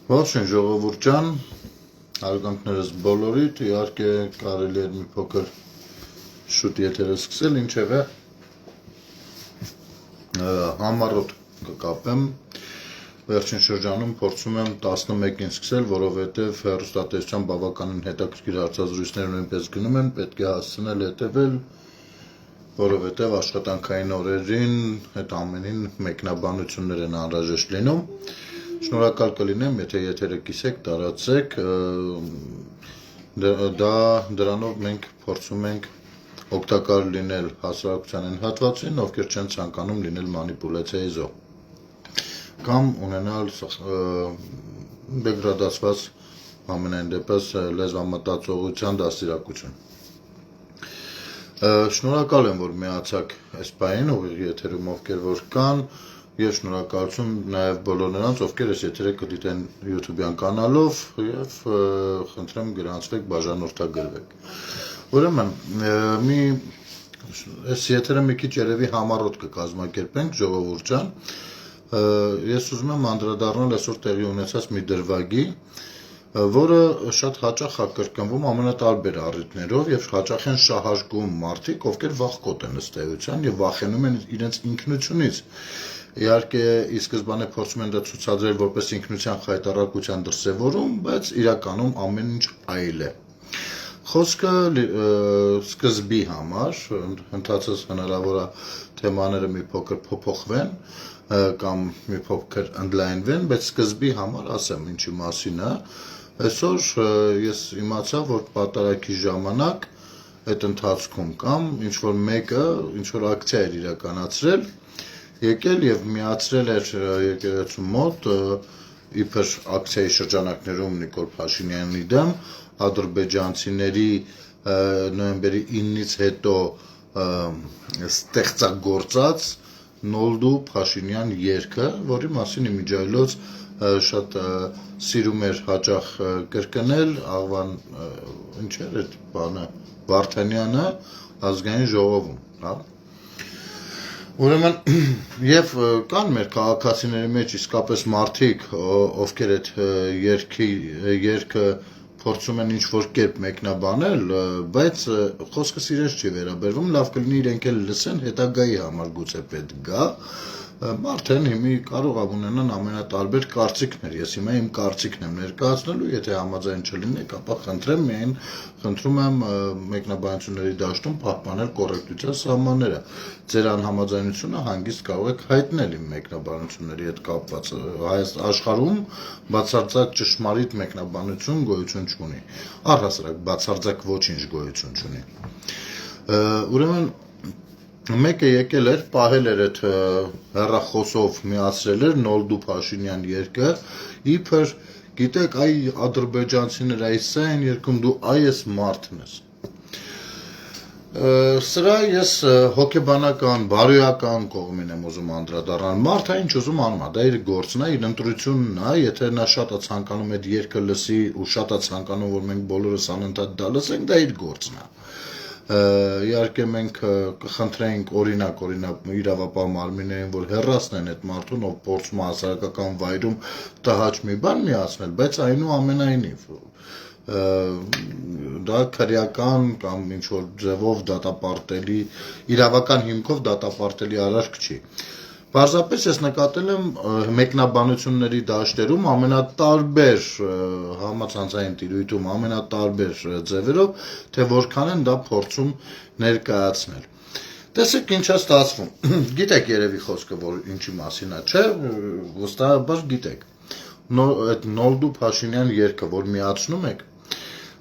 Ողջույն ժողովուրդ ջան, արգանքներս բոլորիդ, իհարկե կարելի է մի փոքր շուտ եթերը սկսել, ինչևէ համառոտ կկապեմ, վերջին շրջանում փորձում եմ 11-ին սկսել, որովհետև հեռուստատեսության բավականին հետաքրքիր հարցազրույցներ նույնպես գնում են, պետք է հասցնել հետևել, որովհետև աշխատանքային օրերին այդ ամենին մեկնաբանություններ են անհրաժեշտ լինում։ Շնորհակալ կլինեմ, եթե եթերը կիսեք, տարածեք, դրանով մենք փորձում ենք օգտակար լինել հասարակության այն հատվածին, ովքեր չեն ցանկանում լինել մանիպուլյացիայի զոհ կամ ունենալ դեգրադացված ամենայն դեպս լեզվամտածողության դաստիարակություն։ Շնորհակալ եմ, որ միացաք այս պահին ուղիղ եթերում ովքեր որ կան, եւ շնորհակալություն նաեւ բոլոր նրանց, ովքեր այս եթերը կդիտեն YouTube-յան կանալով եւ խնդրեմ գրանցվեք, բաժանորդագրվեք։ Ուրեմն, այս եթերը մի քիչ երևի համառոտ կկազմակերպենք, ժողովուրդ ջան։ Ես ուզում եմ անդրադառնալ այսօր տեղի ունեցած մի դրվագի, որը շատ հաճախ է կրկնվում ամենատարբեր առիթներով եւ հաճախ են շահարկում մարդիկ, ովքեր վախկոտ են ըստ էության եւ վախենում են իրենց ինքնությունից։ Իհարկե, ի սկզբանե փորձում են դա ցուցադրել որպես ինքնության խայտառակության դրսևորում, բայց իրականում ամեն ինչ այլ է։ Խոսքը սկզբի համար, ընթացած հնարավոր է թեմաները մի փոքր փոփոխվեն կամ մի փոքր ընդլայնվեն, բայց սկզբի համար ասեմ ինչի մասին է։ Այսօր ես իմացա, որ պատարագի ժամանակ այդ ընթացքում կամ ինչ-որ մեկը, ինչ-որ ակցիա էր իրականացրել, եկել եւ միացրել էր եկեղեցու մոտ իբր ակցիայի շրջանակներում Նիկոլ Փաշինյանի դեմ ադրբեջանցիների նոյեմբերի 9-ից հետո ստեղծագործած Նոլդու Փաշինյան երգը, որի մասին իմիջայլոց շատ սիրում էր հաճախ կրկնել աղվան ինչ էր այդ բանը Վարդանյանը ազգային ժողովում, հա։ Ուրեմն եւ կան մեր քաղաքացիների մեջ իսկապես մարդիկ, ովքեր այդ երգը փորձում են ինչ-որ կերպ մեկնաբանել, բայց խոսքս իրենց չի վերաբերվում, լավ կլինի իրենք էլ լսեն, հետագայի համար գուցե պետք գա։ Մարդեն հիմի կարող է ունենան ամենատարբեր կարծիքներ, ես հիմա իմ կարծիքն եմ ներկայացնելու, եթե համաձայն չլինեք, ապա խնդրեմ միայն խնդրում եմ մեկնաբանությունների դաշտում պահպանել կոռեկտության սահմանները։ Ձեր անհամաձայնությունը հանգիստ կարող եք հայտնել իմ մեկնաբանությունների հետ կապված։ Աշխարհում բացարձակ ճշմարիտ մեկնաբանություն գոյություն չունի։ Առհասարակ բացարձակ ոչինչ գոյություն չունի։ Ուրեմն մեկը եկել էր, պահել էր այդ հեռախոսով միացրել էր Նոլդու Փաշինյան երգը, իբր գիտեք, այ ադրբեջանցիներ այս են երգում, դու այս մարդն ես։ Սրա ես հոգեբանական, բարոյական կողմին եմ ուզում անդրադառնալ։ Մարդը ինչ ուզում անում է, դա իր գործն է, իր ընտրությունն է, եթե նա շատ է ցանկանում այդ երգը լսի ու շատ է ցանկանում, որ մենք բոլորս անընդհատ դա լսենք, դա իր գործն է։ Իհարկե մենք կխնդրենք օրինակ իրավապահ մարմիններին, որ հեռացնեն այդ մարդուն, ով փորձում է հասարակական վայրում տհաճ մի բան միացնել, բայց այնուամենայնիվ դա քրեական կամ ինչ-որ ձևով դատապարտելի, իրավական հիմքով դատապարտելի արարք չի։ Պարզապես ես նկատել եմ մեկնաբանությունների դաշտերում ամենատարբեր համացանցային տիրույթում ամենատարբեր ձևերով, թե որքան են դա փորձում ներկայացնել։ Տեսեք ինչ է ստացվում։ Գիտեք երևի խոսքը, որ ինչի մասին է, չէ՞, վստահաբար գիտեք։ Այդ Նոլդու Փաշինյան երգը, որ միացնում եք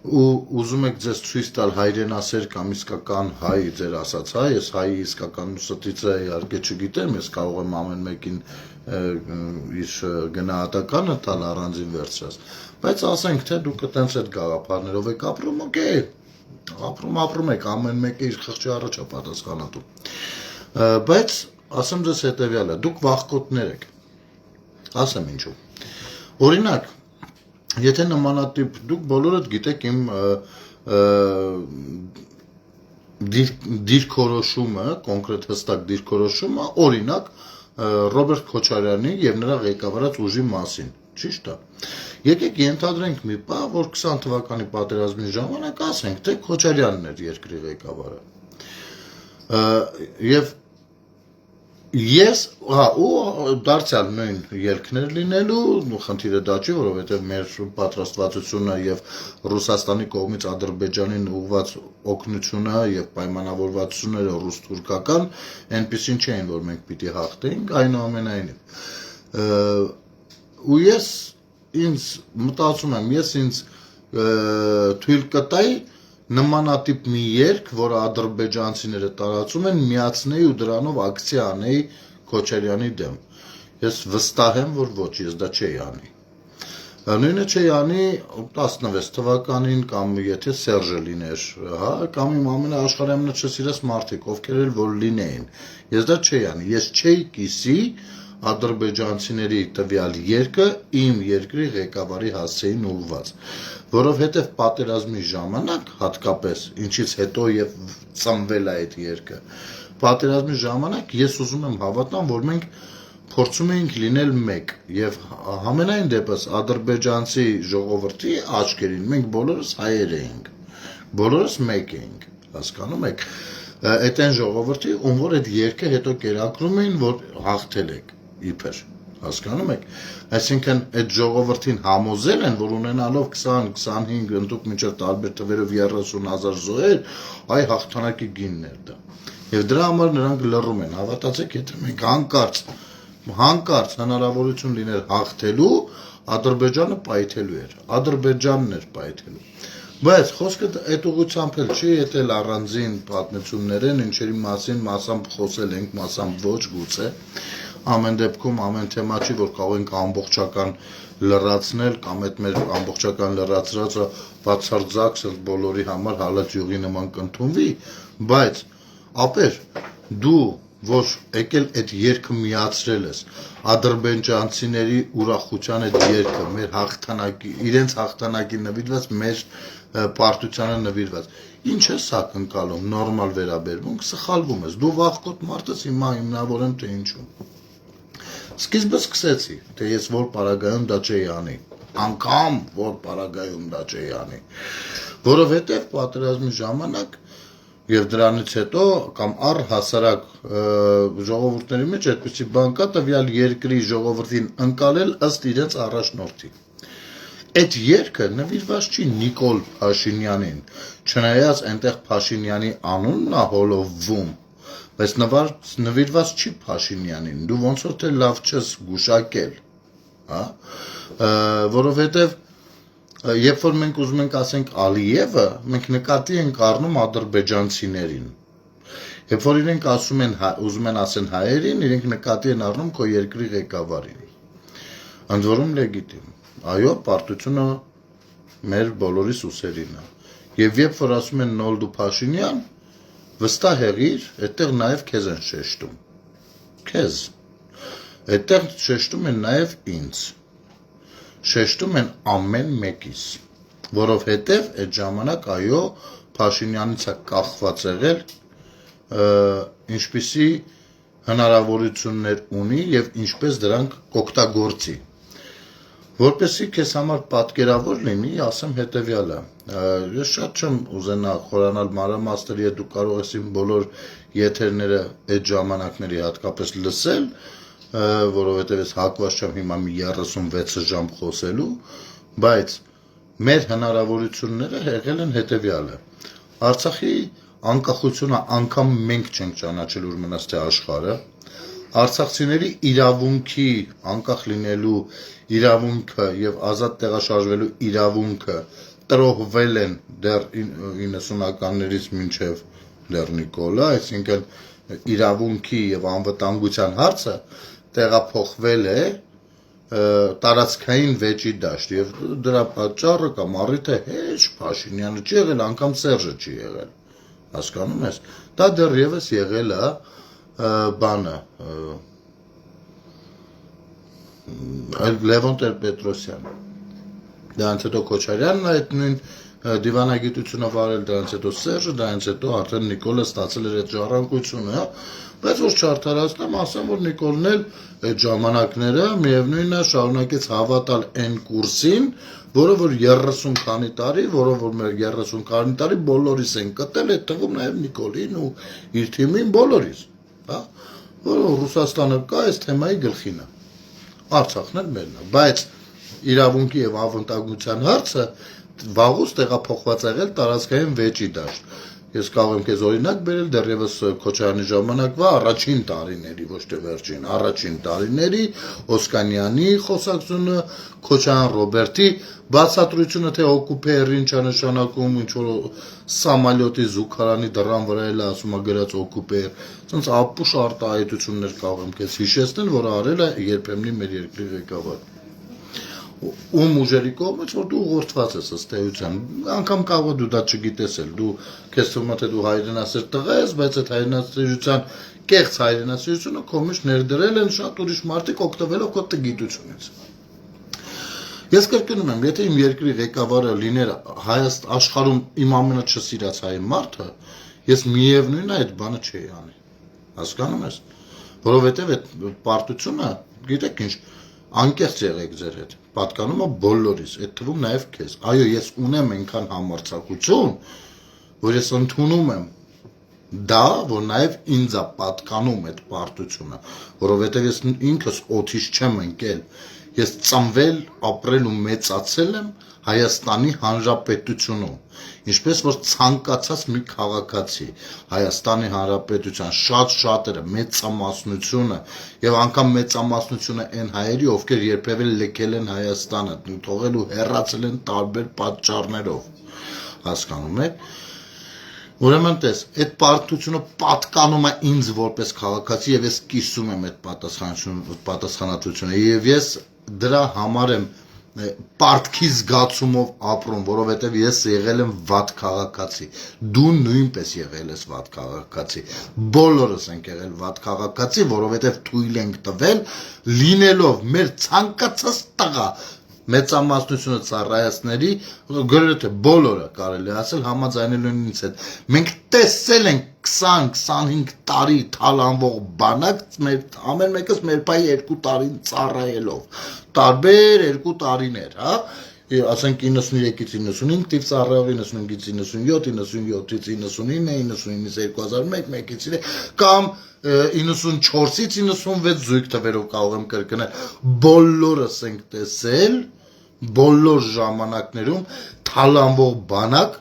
ու ուզում եք ձեզ ցույց տալ հայրենասեր կամ իսկական հայ, ձեր ասած հայ, ես հայի իսկական ուսուցիցը իհարկե չգիտեմ, ես կարող եմ ամեն մեկին իր գնահատականը տալ առանձին վերցրած, բայց ասենք թե դուք այտենց այդ գաղափարներով եք ապրում, օքեյ, ապրում եք, ամեն մեկը իր խղճի առաջ է պատասխանատու։ Բայց ասեմ ձեզ հետեւյալը, դուք վախկոտներ եք։ Ասեմ ինչու։ Օրինակ, եթե նմանատիպ դուք բոլորդ գիտեք իմ դիրքորոշումը, կոնկրետ հստակ դիրքորոշումը, օրինակ Ռոբերտ Քոչարյանի եւ նրա ղեկավարած ուժի մասին, ճիշտ է։ Եկեք ենթադրենք մի բան, որ 20 թվականի պատերազմի ժամանակ ասենք, թե Քոչարյանն էր երկրի ղեկավարը։ Եվ ես, ու դարձյալ նույն ելքներ լինելու, խնդիրը դա չի, որովհետև մեր պատրաստվածությունը եւ Ռուսաստանի կողմից Ադրբեջանին ուղղված օգնությունը եւ պայմանավորվածությունները ռուս-թուրքական այնպեսին չէին, որ մենք պիտի հաղթեինք, այնուամենայնիվ։ Ու ես ինձ մտածում եմ, ես ինձ թույլ կտայի նմանատիպ մի երկ, որը ադրբեջանցիները տարածում են, միացնեի ու դրանով ակցիա անեի Քոչարյանի դեմ։ Ես վստահ եմ, որ ոչ, ես դա չէի անի։ Նույնը չէի անի 16 թվականին կամ եթե Սերժը լիներ, հա, կամ իմ աշխարհի ամենաչսիրած մարդիկ, ովքեր էլ որ լինեին։ Ես դա չէի անի։ Ես չէի կիսի ադրբեջանցիների տվյալ երկը իմ երկրի ղեկավարի հասցեին ուղված, որովհետև պատերազմի ժամանակ հատկապես, ինչից հետո եւ ծնվել է այդ երկը, պատերազմի ժամանակ ես ուզում եմ հավատամ, որ մենք փորձում էինք լինել մեկ եւ համենայն դեպս ադրբեջանցի ժողովրդի աչքերին մենք բոլորս հայեր էինք, բոլորս մեկ էինք, հասկանում եք, այդ այն ժողովրդի, ում որ այդ երկը հետո կերակրում էին, որ հաղթել եք իբր, հասկանում եք, այսինքն այդ ժողովրդին համոզել են, որ ունենալով 20-25 ընդդուք մինչև տարբեր թվերով 30,000 զոհեր, այ հաղթանակի գինն էր դա։ Եվ դրա համար նրանք լռում են, հավատացեք, եթե մենք հանկարծ հնարավորություն լիներ հաղթելու, Ադրբեջանը պայթելու էր, Ադրբեջանն էր պայթելու։ Բայց խոսքը այդ ուղղությամբ էլ չի, եթե առանձին պատմություններ են, ինչերի մասին մասամբ խոսել ենք, մասամբ ոչ գուցե, ամեն դեպքում ամեն թեմա չի, որ կարող ենք ամբողջական լրացնել կամ այդ մեր ամբողջական լրացրածը բացարձակ բոլորի համար հալած յուղի նման կընդունվի, բայց ապեր դու որ եկել այդ երկը միացրել ես ադրբեջանցիների ուրախության այդ երկը մեր հաղթանակի իրենց հաղթանակի նվիրված մեր պարտությանը նվիրված ինչ է սա կնկալում նորմալ վերաբերմունք սխալվում ես դու վախկոտ մարդ ես հիմա հիմնավորեմ թե ինչու սկիզբը սկսեցի թե ես որ պարագայում դա չէի անի անգամ որ պարագայում դա չէի անի որովհետև պատերազմի ժամանակ Եվ դրանից հետո կամ առհասարակ ժողովուրդների մեջ այդպիսի բան կա տվյալ երկրի ժողովրդին ընկալել ըստ իրենց առաջնորդի։ Այդ երկը նվիրված չի Նիկոլ Փաշինյանին, չնայած այնտեղ Փաշինյանի անունն է հոլովվում, բայց նվիրված չի Փաշինյանին, դու ոնց որ թե լավ չես գուշակել, հա, որովհետև Երբ որ մենք ուզում ենք ասենք Ալիևը, մենք նկատի ենք առնում ադրբեջանցիներին։ Երբ որ իրենք ուզում են ասեն հայերին, իրենք նկատի են առնում քո երկրի ղեկավարին։ Ընդ որում լեգիտիմ։ Այո, պարտությունը մեր բոլորիս ուսերին է։ Եվ երբ որ ասում են Նոլդու Փաշինյան, վստահ եղիր, այդտեղ նաև քեզ են շեշտում։ Քեզ։ Այդտեղ շեշտում են նաև ինձ։ Շեշտում են ամեն մեկիս, որովհետև այդ ժամանակ այո Փաշինյանից է կախված եղել ինչպիսի հնարավորություններ ունի եւ ինչպես դրանք կօգտագործի։ Որպեսզի քեզ համար պատկերավոր լինի, ասեմ հետեւյալը։ Ես շատ չեմ ուզենա խորանալ մանրամասների, դու կարող ես իմ բոլոր եթերները այդ ժամանակների հատկապես լսել որովհետև ես հակված չեմ հիմա մի 36 ժամ խոսելու, բայց մեր հնարավորությունները եղել են հետևյալը։ Արցախի անկախությունը անգամ մենք չենք ճանաչել ուր մնաց թե աշխարհը, արցախցիների իրավունքի անկախ լինելու իրավունքը եւ ազատ տեղաշարժվելու իրավունքը տրոհվել են դեռ 90-ականներից մինչեւ դեռ Նիկոլա, այսինքն իրավունքի եւ անվտանգության հարցը տեղափոխվել է տարածքային վեճի դաշտ եւ դրա պատճառը կամ առիթը հեչ Փաշինյանը չի եղել, անգամ Սերժը չի եղել։ Հասկանում ես։ Դա դեռևս եղել է բանը Լևոն Տեր-Պետրոսյանը։ Դրանից հետո Քոչարյանն այդ նույն դիվանագիտությունը վարել, դրանից հետո Սերժը, դրանից հետո արդեն Նիկոլը ստացել էր այդ ժառանգությունը, բայց որ չարդարացնեմ, ասեմ, որ Նիկոլն էլ այդ ժամանակները միևնույնն է շարունակեց հավատալ այն կուրսին, որը որ 30 քանի տարի, որը որ մեր 30 քանի տարի բոլորիս են կտել, այդ թվում նաև Նիկոլին ու իր թիմին բոլորիս, հա, որը Ռուսաստանը կա այս թեմայի գլխին է, Արցախն էլ մերն է, բայց իրավունքի եւ անվտանգության հարցը վաղուց տեղափոխված է եղել տարածքային վեճի դաշտ։ Ես կարող եմ քեզ օրինակ բերել դեռևս Քոչարյանի ժամանակվա առաջին տարիների, ոչ թե վերջին, առաջին տարիների Օսկանյանի խոսակցությունը, Քոչարյան Ռոբերտի բացատրությունը, թե օկուպերին ինչ է նշանակում, ինչ որ սամալյոտի զուգարանի դռան վրա էլ ասում է գրած օկուպեր, ցած ապուշ արտահայտություններ կարող եմ քեզ հիշեցնել, որ արել է երբեմնի մեր երկրի ղեկավարը։ Ում ուժերի կողմից, որ դու ուղղորդված ես ըստ էության, անգամ կարող դու դա չգիտես էլ, դու քեզ թվում է թե դու հայրենասեր տղա ես, բայց այդ հայրենասիրության կեղծ հայրենասիրությունը քո մեջ ներդրել են շատ ուրիշ մարդիկ օգտվելով քո տգիտությունից։ Ես կրկնում եմ, եթե իմ երկրի ղեկավարը լիներ աշխարհում իմ ամենաչսիրած հայ մարդը, ես միևնույնն է այդ բանը չէի անի։ Հասկանում ես, որովհետև այդ պարտությունը, գիտեք ինչ, անկեղծ եղեք ձեր հետ, պատկանում է բոլորիս, այդ թվում նաև քեզ։ Այո, ես ունեմ այնքան համարձակություն, որ ես ընդունում եմ դա, որ նաև ինձ է պատկանում այդ պարտությունը, որովհետև ես ինքս օդից չեմ ընկել, ես ծնվել, ապրել ու մեծացել եմ Հայաստանի Հանրապետությունում, ինչպես որ ցանկացած մի քաղաքացի Հայաստանի Հանրապետության շատերը մեծամասնությունը եւ անգամ մեծամասնությունը այն հայերի, ովքեր երբևէ լքել են Հայաստանը, թողել ու հեռացել են տարբեր պատճառներով, հասկանում եք։ Ուրեմն տես, այդ պարտությունը պատկանում է ինձ որպես քաղաքացի եւ ես կիսում եմ այդ պատասխանատվությունը եւ ես դրա համար եմ պարտքի զգացումով ապրում, որովհետև ես եղել եմ վատ քաղաքացի, դու նույնպես եղել ես վատ քաղաքացի, բոլորս ենք եղել վատ քաղաքացի, որովհետև թույլ ենք տվել լինելով մեր ցանկացած տղա մեծամասնությունը ծառայածների, գրեթե բոլորը կարելի ասել համաձայնելու են ինձ հետ։ Մենք տեսել ենք 20-25 տարի թալանվող բանակ, ամեն մեկս մեր պայի 2 տարին ծառայելով, տարբեր 2 տարիներ, հա, ասենք 93-ից 95 տիվ ծառայող, 95-ից 97, 97-ից 99, 99-ից 2001, 1-ից 3, կամ 94-ից 96 զույգ թվերով կարող եմ կրկնել, բոլորս ենք տեսել, բոլոր ժամանակներում թալանվող բանակ,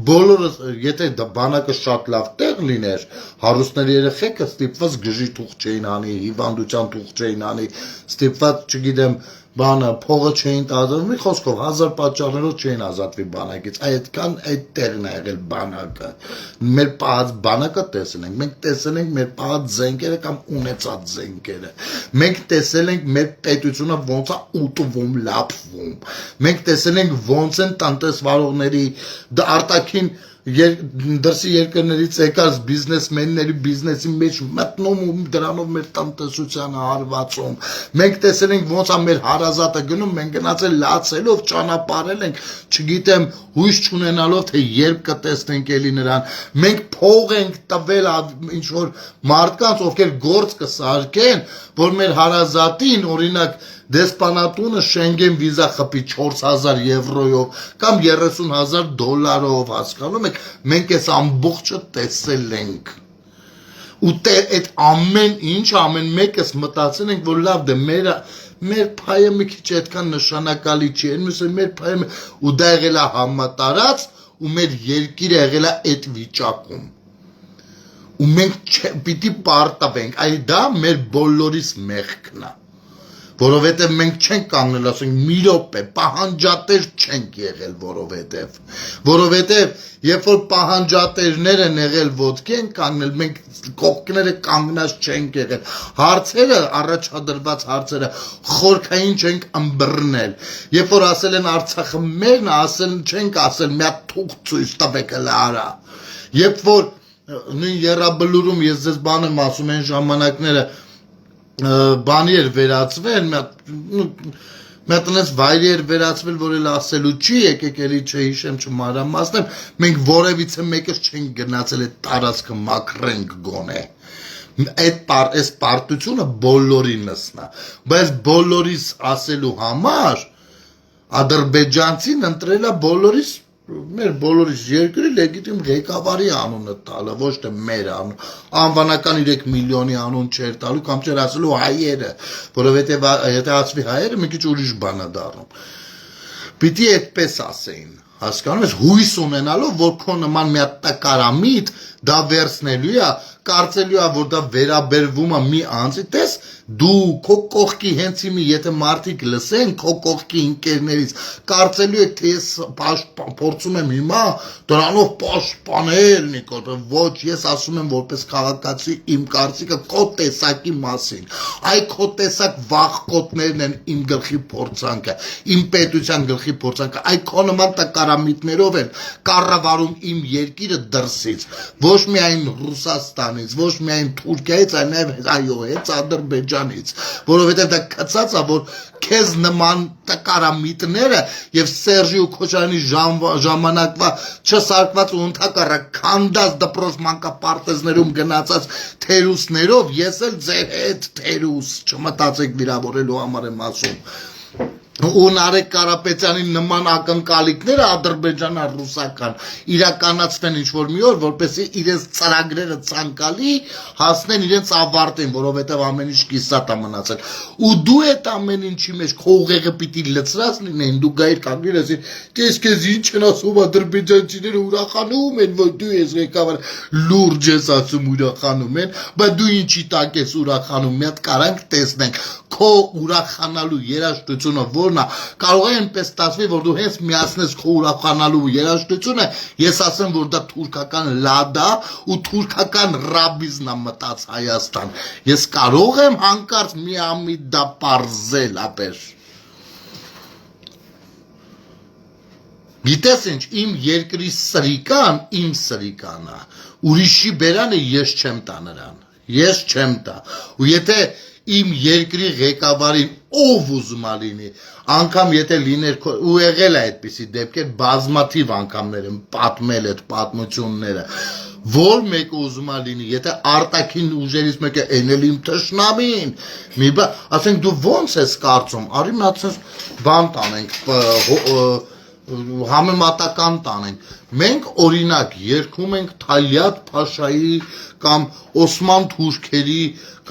բոլորս, եթե դա բանակը շատ լավ տեղ լիներ, հարուստների երեխեքը ստիպված գժի թուղթ չէին անի, հիվանդության թուղթ չէին անի, ստիպված, չգիտեմ, բանը, փողը չէին տալու, մի խոսքով 1000 պատճառներով չէին ազատվի բանակից, այդքան այդ տեղն է եղել բանակը, մեր պահած բանակը տեսել ենք, մենք տեսել ենք մեր պահած զենքերը կամ ունեցած զենքերը, մենք տեսել ենք մեր պետությունը ոնց է ուտվում, լափվում, մենք տեսել ենք ոնց են տնտեսվարողների, արտաքին դրսի երկրներից եկած բիզնեսմենների բիզնեսի մեջ մտնում ու դրանով մեր տնտեսությանը հարվածում, մենք տեսել ենք ոնց է մեր հարազատը գնում, մենք գնացել լացելով, ճանապարհել ենք, չգիտեմ, հույս չունենալով, թե երբ կտեսնենք էլի նրան, մենք փող ենք տվել ինչ որ մարդկանց, ովքեր գործ կսարքեն, որ մեր հարազատին, օրինակ, դեսպանատունը Շենգեն վիզա խփի 4000 եվրոյով կամ 30000 դոլարով, հասկանում եք, մենք այս ամբողջը տեսել ենք։ Ու այդ ամեն ինչ, ամեն մեկս մտածել ենք, որ լավ դե մեր փայը մի քիչ այդքան նշանակալի չի, մեր փայը ու դա եղել է համատարած ու մեր երկիրը եղել է այդ վիճակում։ Ու մենք պիտի պարտվենք, այ դա մեր բոլորիս մեղքն է։ Որովհետև մենք չենք կանգնել, ասենք, մի րոպե, պահանջատեր չենք եղել, որովհետև երբ որ պահանջատերներ են եղել, ոտքի են կանգնել, մենք կողքները կանգնած չենք եղել, հարցերը, առաջադրված հարցերը, խորքային չենք ըմբռնել, երբ որ ասել են Արցախը մերն է, չենք ասել, մի հատ թուղթ ցույց տվեք հլը արա, երբ որ նույն Եռաբլուրում ես ձեզ բան եմ ասում այն ժամանակները բանի էր վերածվել, մի հատ այնպես վայրի էր վերածվել, որ էլ ասելու չի, եկեք էլի չհիշեմ, չմանրամասնեմ, մենք որևիցե մեկս չենք գնացել այդ տարածքը մաքրենք գոնե, Այս պարտությունը բոլորին նսնա, բայց բոլորիս ասելու համար ադրբեջանցին ընտրել է բոլորիս մեր բոլորիս երկրի լեգիտիմ ղեկավարի անունը տալը, ոչ թե մեր անուն, անվանական 3 միլիոնի անուն չէր տալու կամ չէր ասելու հայերը, որովհետև եթե ասվի հայերը մի քիչ ուրիշ բան է դառնում։ Պիտի այդպես ասեին, հասկանում ես, հույս ունենալով, որ քո նման մի հատ տկարամիտ դա վերցնելու է, կարծելու է, որ դա վերաբերվում է մի անձի, տես դու քո կողքի հենց իմի, եթե մարդիկ լսեն քո կողքի ընկերներից, կարծելու եք, թե ես փորձում եմ հիմա դրանով պաշտպանել Նիկոլ, ոչ, ես ասում եմ որպես քաղաքացի իմ կարծիքը քո տեսակի մասին, այ քո տեսակ վախկոտներն են իմ գլխի փորձանքը, իմ պետության գլխի փորձանքը, այ քո նման տկարամիտներով են կառավարում իմ երկիրը դրսից, ոչ միայն Ռուսաստանից, ոչ միայն Թուրքիայից, այո, հենց Ադրբեջանից, որովհետև դա կցած է, որ քեզ նման տկարամիտները եւ Սերժի ու Քոչարյանի ժամանակվա չսարկված ու ընդհակառակ քանդած դպրոց մանկապարտեզներում գնացած թերուսներով ես էլ ձեր հետ թերուս չմտածեք վիրավորելու համար եմ ասում ու Նարեկ Կարապետյանի նման ակնկալիքները ադրբեջանա-ռուսական իրականացնեն ինչ-որ մի օր, որպեսզի իրենց ծրագրերը ցանկալի հասնեն իրենց ավարտին, որովհետև ամեն ինչ կիսատ է մնացել։ Ու դու այդ ամեն ինչի մեջ քո ուղեղը պիտի լցրած լինեն, դու գայր կանգնել ես քեզ ինչ են ասում ադրբեջանցիները ուրախանում են, որ դու ես ղեկավար, լուրջ ես ասում ուրախանում են, բայց դու ինչի տակ ես ուրախանում, մի հատ կարանք տեսնենք քո ուրախանալու երաժշտությունը որն է, կարող է այնպես ստացվի, որ դու հենց միացնես քո ուրախանալու երաժշտությունը, ես ասեմ, որ դա թուրքական լադա ու թուրքական ռաբիզն է մտած Հայաստան։ Ես կարող եմ հանկարծ միամիտ դա պարզել, ապեր։ Գիտես ինչ, իմ երկրի սրիկան, իմ սրիկան է, ուրիշի բերանը ես չեմ տա նրան, ես չեմ տա, ու եթե իմ երկրի ղեկավարին ով ուզում է լինի, անգամ եթե լիներ, ու եղել է այդպիսի դեպքեր, բազմաթիվ անգամներ եմ պատմել այդ պատմությունները, որ մեկը ուզում է լինի, եթե արտաքին ուժերից մեկը էնել իմ թշնամին, ասենք դու ոնց ես կարծում, արի մի հատ բան տանենք, համեմատական տանենք, մենք օրինակ երգում ենք Թալիաթ Փաշայի կամ Օսման թուրքերի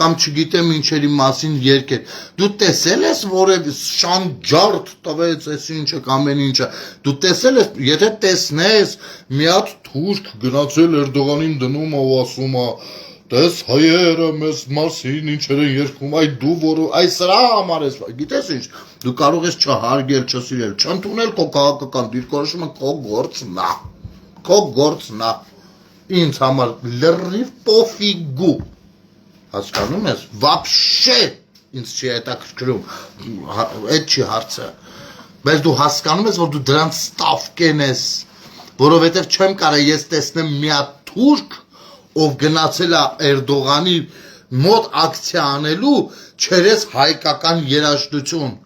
կամ չգիտեմ ինչերի մասին երգեր, դու տեսել ես որևէ շանջարդ տվեց այս ինչը կամ այն ինչը, դու տեսել ես, եթե տեսնես մի հատ թուրք գնացել Էրդողանին դնում ու ասում է Տես հայերը մեզ մասին ինչեր են երգում, այ դու որ այ սրա համար ես, գիտես ինչ, դու կարող ես չհարգել, չսիրել, չընդունել քո քաղաքական դիրքորոշումը քո գործն է, ինձ համար լրիվ պոֆիգու, հասկանում ես, վաբշե ինձ չի հետաքրքրում, այդ չի հարցը, բայց դու հասկանում ես, որ դու դրանց ստավկեն ես, որովհետև չեմ կարող ես տեսնեմ մի հատ թուրք ով գնացել է Էրդողանի մոտ ակցիա անելու, չերես հայկական երաժշտություն,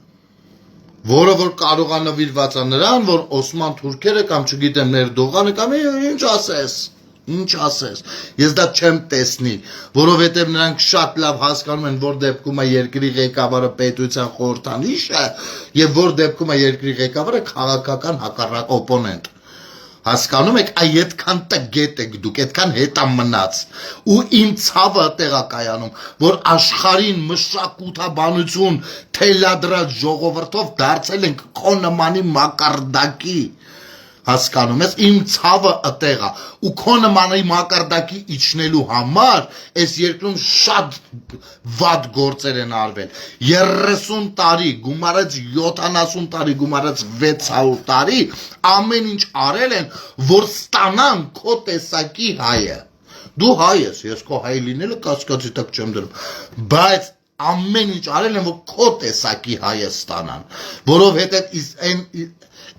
որը որ կարող է նվիրված է նրան, որ Օսման թուրքերը կամ չգիտեմ Էրդողանը կամ ինչ ասես, ես դա չեմ տեսնի, որովհետև նրանք շատ լավ հասկանում են, որ դեպքում է երկրի ղեկավարը պետության խորհրդանիշ է և որ դեպքում է երկրի ղեկավարը քաղաքական հակառակ օպոնենտ։ Հասկանում եք, այ այդքան տգետ եք դուք, այդքան հետա մնաց, ու իմ ցավը տեղ է կայանում, որ աշխարհին մշակութաբանություն թելադրած ժողովրդով դարձել ենք քո նմանի մակարդակի, հասկանում ես, իմ ցավը ըտեղ է, ու քո նմանի մակարդակի իջնելու համար այս երկրում շատ վատ գործեր են արվել, 30 տարի, գումարած 70 տարի, գումարած 600 տարի, ամեն ինչ արել են, որ ստանան քո տեսակի հայը, դու հայ ես, ես քո հայ լինելը կասկածի տակ չեմ դրում, բայց ամեն ինչ արել են, որ քո տեսակի հայը ստանան, որովհետև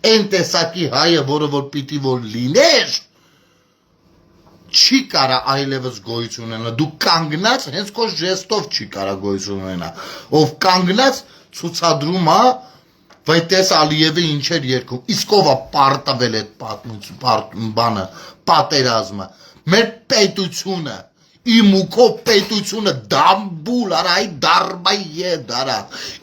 այն տեսակի հայը, որը որ պիտի որ լիներ, չի կարա այլևս գոյություն ունենա, դու կանգնած, հենց քո ժեստով չի կարա գոյություն ունենա, ով կանգնած ցուցադրում է, բայց տես Ալիևը ինչեր երգում, իսկ ով է պարտվել այդ բանը, պատերազմը, մեր պետությունը, Իմ ու քո պետությունը դամբուլ արա, այ դարբայ դարա,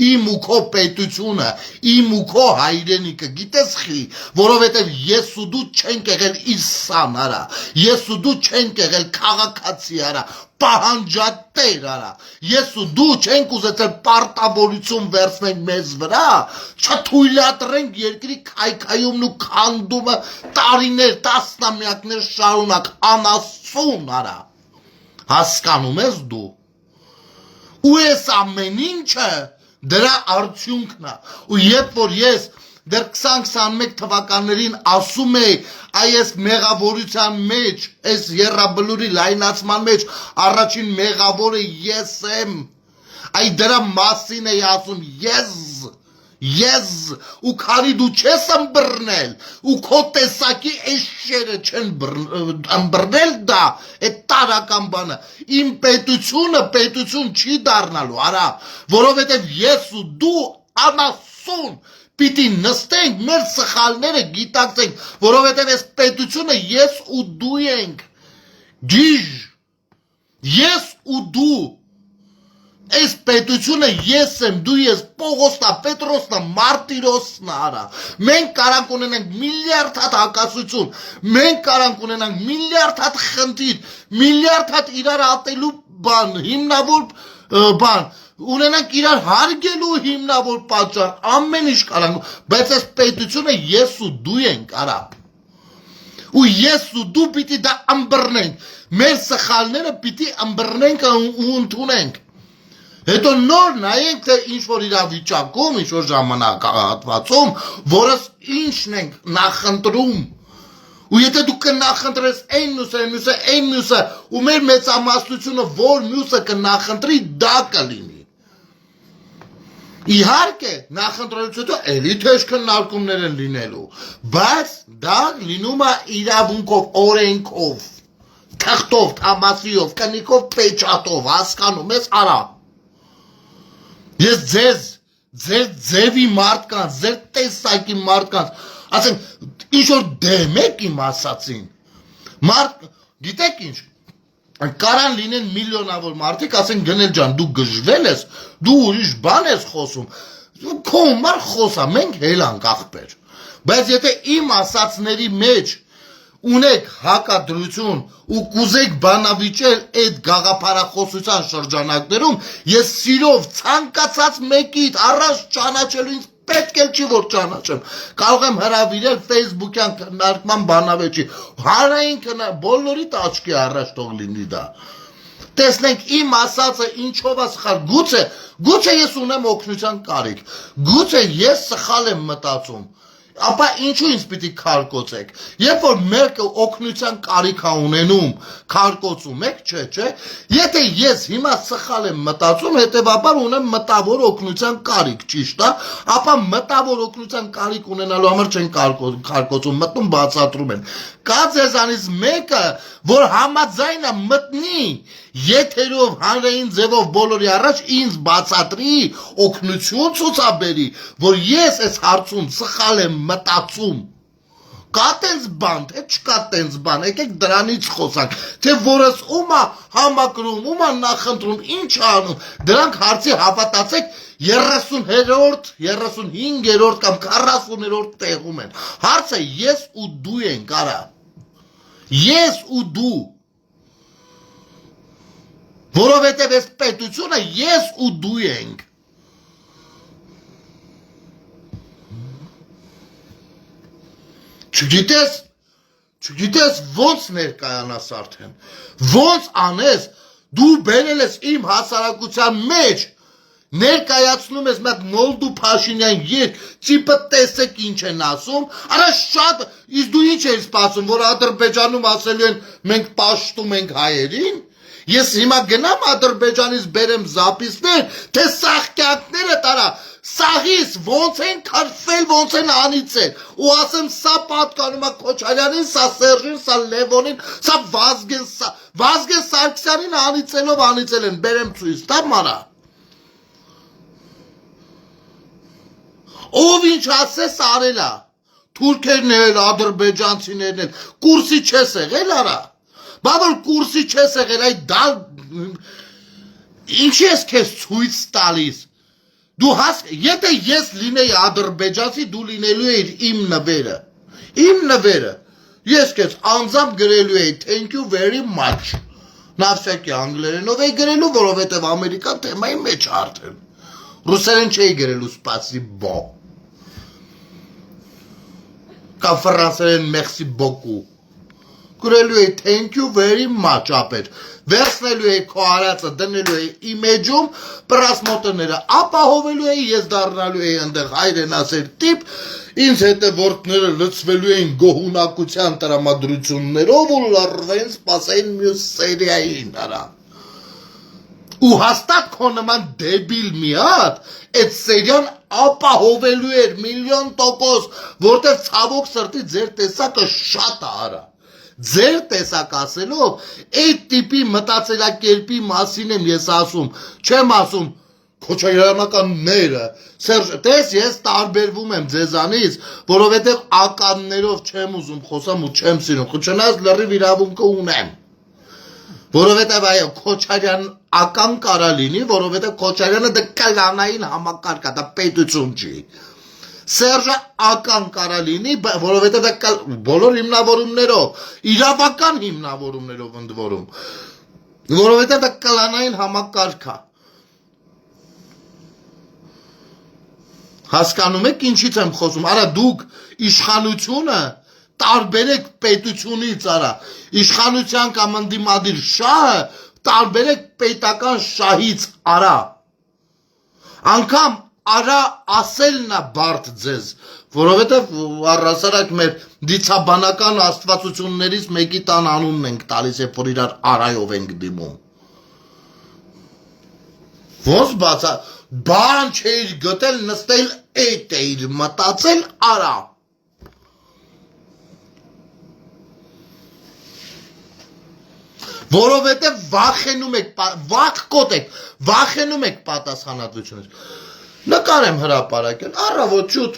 իմ ու քո պետությունը, իմ ու քո հայրենիքը, գիտես խի, որովհետև ես ու դու չենք եղել Իսան արա, ես ու դու չենք եղել քաղաքացի արա, պահանջատեր արա, ես ու դու չենք ուզեցել պարտավորություն վերցնենք մեզ վրա, չթույլատրենք երկրի քայքայումն ու քանդումը տարիներ, տասնամյակներ շարունակ անասուն արա, հասկանում ես դու, ու ես ամեն ինչը դրա արդյունքն է, ու երբ որ ես դեռ 20-21 թվականներին ասում էի, այս մեղավորության մեջ, այս եռաբլուրի լայնացման մեջ, առաջին մեղավորը ես եմ, այ դրա մասին էի ասում, ես, ու քանի դու չես ըմբռնել, ու քո տեսակի էշերը չեն ըմբռնել դա, այդ տարական բանը, իմ պետությունը պետություն չի դառնալու, արա, որովհետև ես ու դու անասուն, պիտի նստենք, մեր սխալները գիտակցենք, որովհետև այս պետությունը ես ու դու ենք, գիժ, ես ու դու, այս պետությունը ես եմ, դու ես, Պողոսնա, Պետրոսնա, Մարտիրոսնա արա, մենք կարանք ունենանք միլիարդ հատ հակասություն, մենք կարանք ունենանք միլիարդ հատ խնդիր, միլիարդ հատ իրար ատելու բան, հիմնավոր բան, ունենանք իրար հարգելու հիմնավոր պատճառ, ամեն ինչ կարանք, բայց այս պետությունը ես ու դու ենք արա, ու ես ու դու պիտի դա ըմբռնենք, մեր սխալները պիտի ըմբռնենք ու ընդունենք, հետո նոր նայենք, թե ինչ-որ իրավիճակում, ինչ-որ ժամանակահատվածում, որս ինչն ենք նախընտրում, ու եթե դու կնախընտրես այն մյուսը, ու մեր մեծամասնությունը, որ մյուսը կնախընտրի, դա կլինի, իհարկե, նախընտրելուց հետո էլի թեժ քննարկումներ են լինելու, բայց դա լինում է իրավունքով, օրենքով, թղթով, թամասիով, կնիկով, պեչատով, հասկանում ես, արա, ես ձեր ձևի մարդկանց, ձեր տեսակի մարդկանց, ասենք, ինչ-որ դեմ եք իմ ասացին, գիտեք ինչ, կարան լինեն միլիոնավոր մարդիկ, ասենք գնել ջան, դու գժվել ես, դու ուրիշ բան ես խոսում, քո մար խոսա, մենք հելանք ախպեր, բայց եթե իմ ասացների մեջ ունեք հակադրություն ու կուզեք բանավիճել այդ գաղափարախոսության շրջանակներում, ես սիրով ցանկացած մեկիդ առանց ճանաչելու ինձ պետք էլ չի որ ճանաչեմ, կարող եմ հրավիրել Facebook-յան քննարկման բանավեճի, հանրային բոլորիդ աչքի առաջ թող լինի դա, տեսնենք իմ ասածը ինչով է սխալ, գուցե ես ունեմ օգնության կարիք, գուցե ես սխալ եմ մտածում, ապա ինչու ինձ պիտի քարկոծեք, երբ որ մեկը օգնության կարիք է ունենում, քարկոծում եք, չէ, եթե ես հիմա սխալ եմ մտածում, հետևաբար ունեմ մտավոր օգնության կարիք, ճիշտ է, ապա մտավոր օգնության կարիք ունենալու համար չեն քարկոծում, մտնում բացատրում են, կա ձեզանից մեկը, որ համաձայն է մտնի, եթերով, հանրային ձևով բոլորի առաջ ինձ բացատրի, օգնություն ցուցաբերի, որ ես այս հարցում սխալ եմ մտածում, կա տենց բան, թե չկա տենց բան, եկեք դրանից խոսանք, թե որս ում է համակրում, ում է նախընտրում, ինչ է անում, դրանք հարցի հավատացեք 30-րդ, 35-րդ կամ 40-րդ տեղում են, հարցը ես ու դու ենք, արա, ես ու դու, որովհետև այս պետությունը ես ու դու ենք, չգիտես ոնց ներկայանաս արդեն, ոնց անես, դու բերել ես իմ հասարակության մեջ, ներկայացնում ես մեկ Նոլդու Փաշինյան երկ, ճիպը տեսեք ինչ են ասում, արա շատ, իսկ դու ինչ ես սպասում, որ Ադրբեջանում ասելու են մենք պաշտում ենք հայերին, ես հիմա գնամ Ադրբեջանից բերեմ զապիսներ, թե սաղկյանքները տարա, սաղիս ոնց են քրֆել, ոնց են անիծել, ու ասեմ սա պատկանում է Քոչարյանին, սա Սերժին, սա Լևոնին, սա Վազգեն Սարգսյանին անիծելով անիծել են, բերեմ ցույց, դա մանա, ով ինչ ասես արել է, թուրքերն էլ, ադրբեջանցիներն էլ, կուրսի չես եղել արա, Բա որ կուրսի չես եղել, այդ դա ինչ ես քեզ ցույց տալիս։ Դու եթե ես լինեի ադրբեջանցի, դու լինելու էիր իմ նվերը։ Իմ նվերը։ Ես քեզ անձամբ գրելու էի thank you very much։ Նավսյակի անգլերենով էի գրելու, որովհետև ամերիկան թեմայի մեջ արդեն։ Ռուսերեն չէի գրելու spasibo։ Կամ ֆրանսերեն merci beaucoup։ Գրելու էի thank you very much ապեր։ Վերցնելու էի քո արածը, դնելու էի իմեջում, պրասմոտները ապահովելու էի, ես դառնալու էի այնտեղ հայրենասեր տիպ, ինձ հետևորդները լցվելու էին գոհունակության տրամադրություններով ու լռվեն սպասեին մյուս սերիային արա։ Ու հաստատ քո նման դեբիլ մի հատ այդ սերիան ապահովելու էր 1,000,000%, որտեղ ցավոք սրտի ձեր տեսակը շատ արա։ Ձեր տեսակ ասելով, այդ տիպի մտածելակերպի մասին եմ ես ասում, չեմ ասում քոչարյանականները, տես ես տարբերվում եմ ձեզանից, որովհետև ականներով չեմ ուզում խոսամ ու չեմ սիրում, չնայած լրիվ իրավունքը ունեմ, որովհետև այո, քոչարյան ական կարա լինի, որովհետև քոչարյանը դա կլանային համակարգ է, դա պետություն չի, Սերժը ական կարա լինի, որովհետև դա բոլոր հիմնավորումներով, իրավական հիմնավորումներով ընդորում, որովհետև դա կլանային համակարգ է։ Հասկանում եք ինչից եմ խոսում, արա դուք իշխանությունը տարբերեք պետությունից, արա, իշխանության կամ ընդդիմադիր շահը տարբերեք պետական շահից, արա, անգամ արա ասելն է բարդ ձեզ, որովհետև առհասարակ մեր դիցաբանական աստվածություններից մեկի տան անունն ենք տալիս, երբ որ իրար արայով ենք դիմում։ Ոնց բացա, բան չէիր գտել, նստել էդ էիր մտածել, արա։ Որովհետև վախենում եք, վախկոտ եք, վախենում եք պատասխանատվությունից։ Նկար եմ հրապարակել, առավոտ շուտ,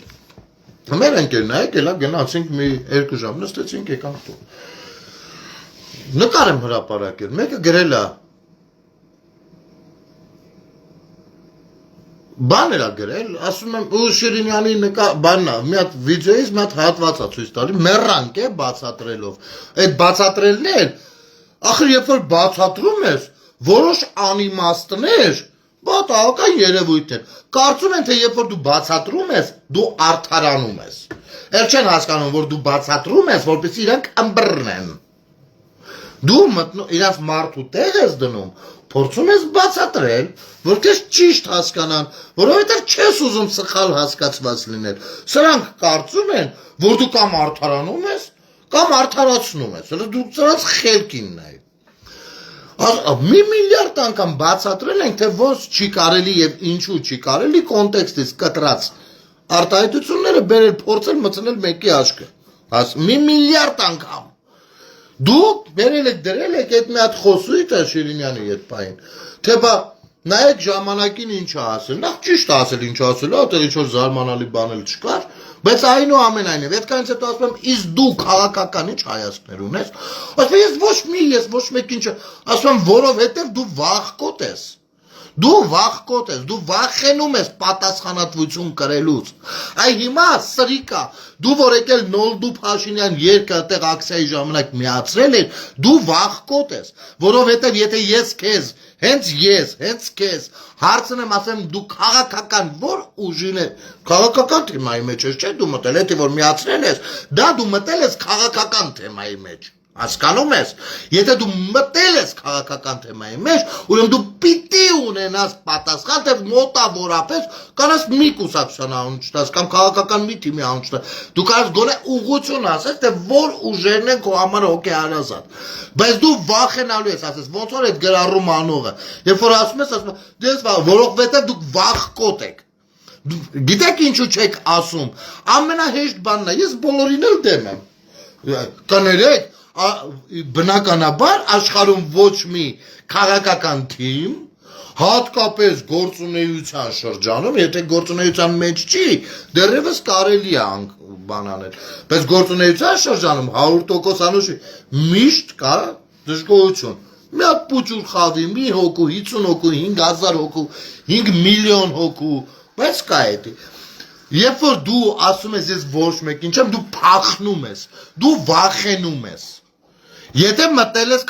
մեր ընկերն է եկել, գնացինք մի 2 ժամ, նստեցինք եկանք տուն։ Նկար եմ հրապարակել, մեկը գրել է, բան էր գրել, ասում եմ, ու Շիրինյանի բանն է, մի հատ վիդեոից մի հատ հատված է ցույց տալի, մեռանք է բացատրելով, այդ բացատրելն էր, ախր երբ որ բացատրում ես, որոշ անիմաստներ, բա տաղական երևույթ են, կարծում են, թե երբ որ դու բացատրում ես, դու արդարանում ես, էլ չեն հասկանում, որ դու բացատրում ես, որպես իրանք ըմբռնեն, դու իրանք մարդու տեղ ես դնում, փորձում ես բացատրել, որ քեզ ճիշտ հասկանան, որովհետև չես ուզում սխալ հասկացված լինել, սրանք կարծում են, որ դու կամ արդարանում ես, կամ արդարացնում ես, դու սրանց խելքին նայ։ Մի միլիարդ անգամ բացատրել ենք, թե ոնց չի կարելի եւ ինչու չի կարելի կոնտեքստից կտրած արտահայտությունները բերել, փորձել մտցնել մեկի աչքը։ Մի միլիարդ անգամ։ Դուք բերել եք դրել եք այդ մի հատ խոսույթը Շիրինյանի երբային, թե բա նայեք ժամանակին ինչ ասել, նախ ճիշտ ասել ինչ ասել, այդտեղ ինչ որ զարմանալի բան էլ չկար, բայց այնուամենայնիվ, այդքանից հետո ասում եմ, իսկ դու քաղաքական ինչ հայացքներ ունես, ասում եմ, ես ոչ մեկին ասում եմ, որովհետև դու վախկոտ ես, դու վախենում ես պատասխանատվություն կրելուց, այ հիմա սրիկա, դու որ եկել Նոլդու Փաշինյան երկը այդտեղ ակցիայի ժամանակ միացրել էր, դու վախկոտ ես, որովհետև եթե ես քեզ, հենց քեզ, հարցնեմ ասեմ դու քաղաքական որ ուժին է, քաղաքական թեմայի մեջ ես, չէ դու մտել, եթե որ միացրել ես, դա դու մտել ես քաղաքական թեմայի մեջ, հասկանում ես, եթե դու մտել ես քաղաքական թեմայի մեջ, ուրեմն դու պիտի ունենաս պատասխան, թե մոտավորապես կարաս մի կուսակցության անուն չտաս, կամ քաղաքական մի թիմի անուն չտաս, դու կարաս գոնե ուղղություն ասես, թե որ ուժերն են քո համար հոգեհարազատ, բայց դու վախենալու ես, ասես, ոնց որ այդ գրառում անողը, երբ որ ասում ես, որովհետև դուք վախկոտ եք, գիտեք ինչու չեք ասում, ամենահեշտ բանն է, ես բոլորին էլ դեմ եմ, կներեք, բնականաբար աշխարհում ոչ մի քաղաքական թիմ, հատկապես գործունեության շրջանում, եթե գործունեության մեջ չի, դեռևս կարելի է բան անել, բայց գործունեության շրջանում 100% անուշ միշտ կա դժգոհություն։ Մի հատ փուճուր խավի, մի հոգու, 50 հոգու, 5000 հոգու, 5 միլիոն հոգու, բայց կա էդի։ Երբ որ դու ասում ես ես ոչ մեկին չեմ, դու փախնում ես, դու վախենում ես։ Եթե մտել ես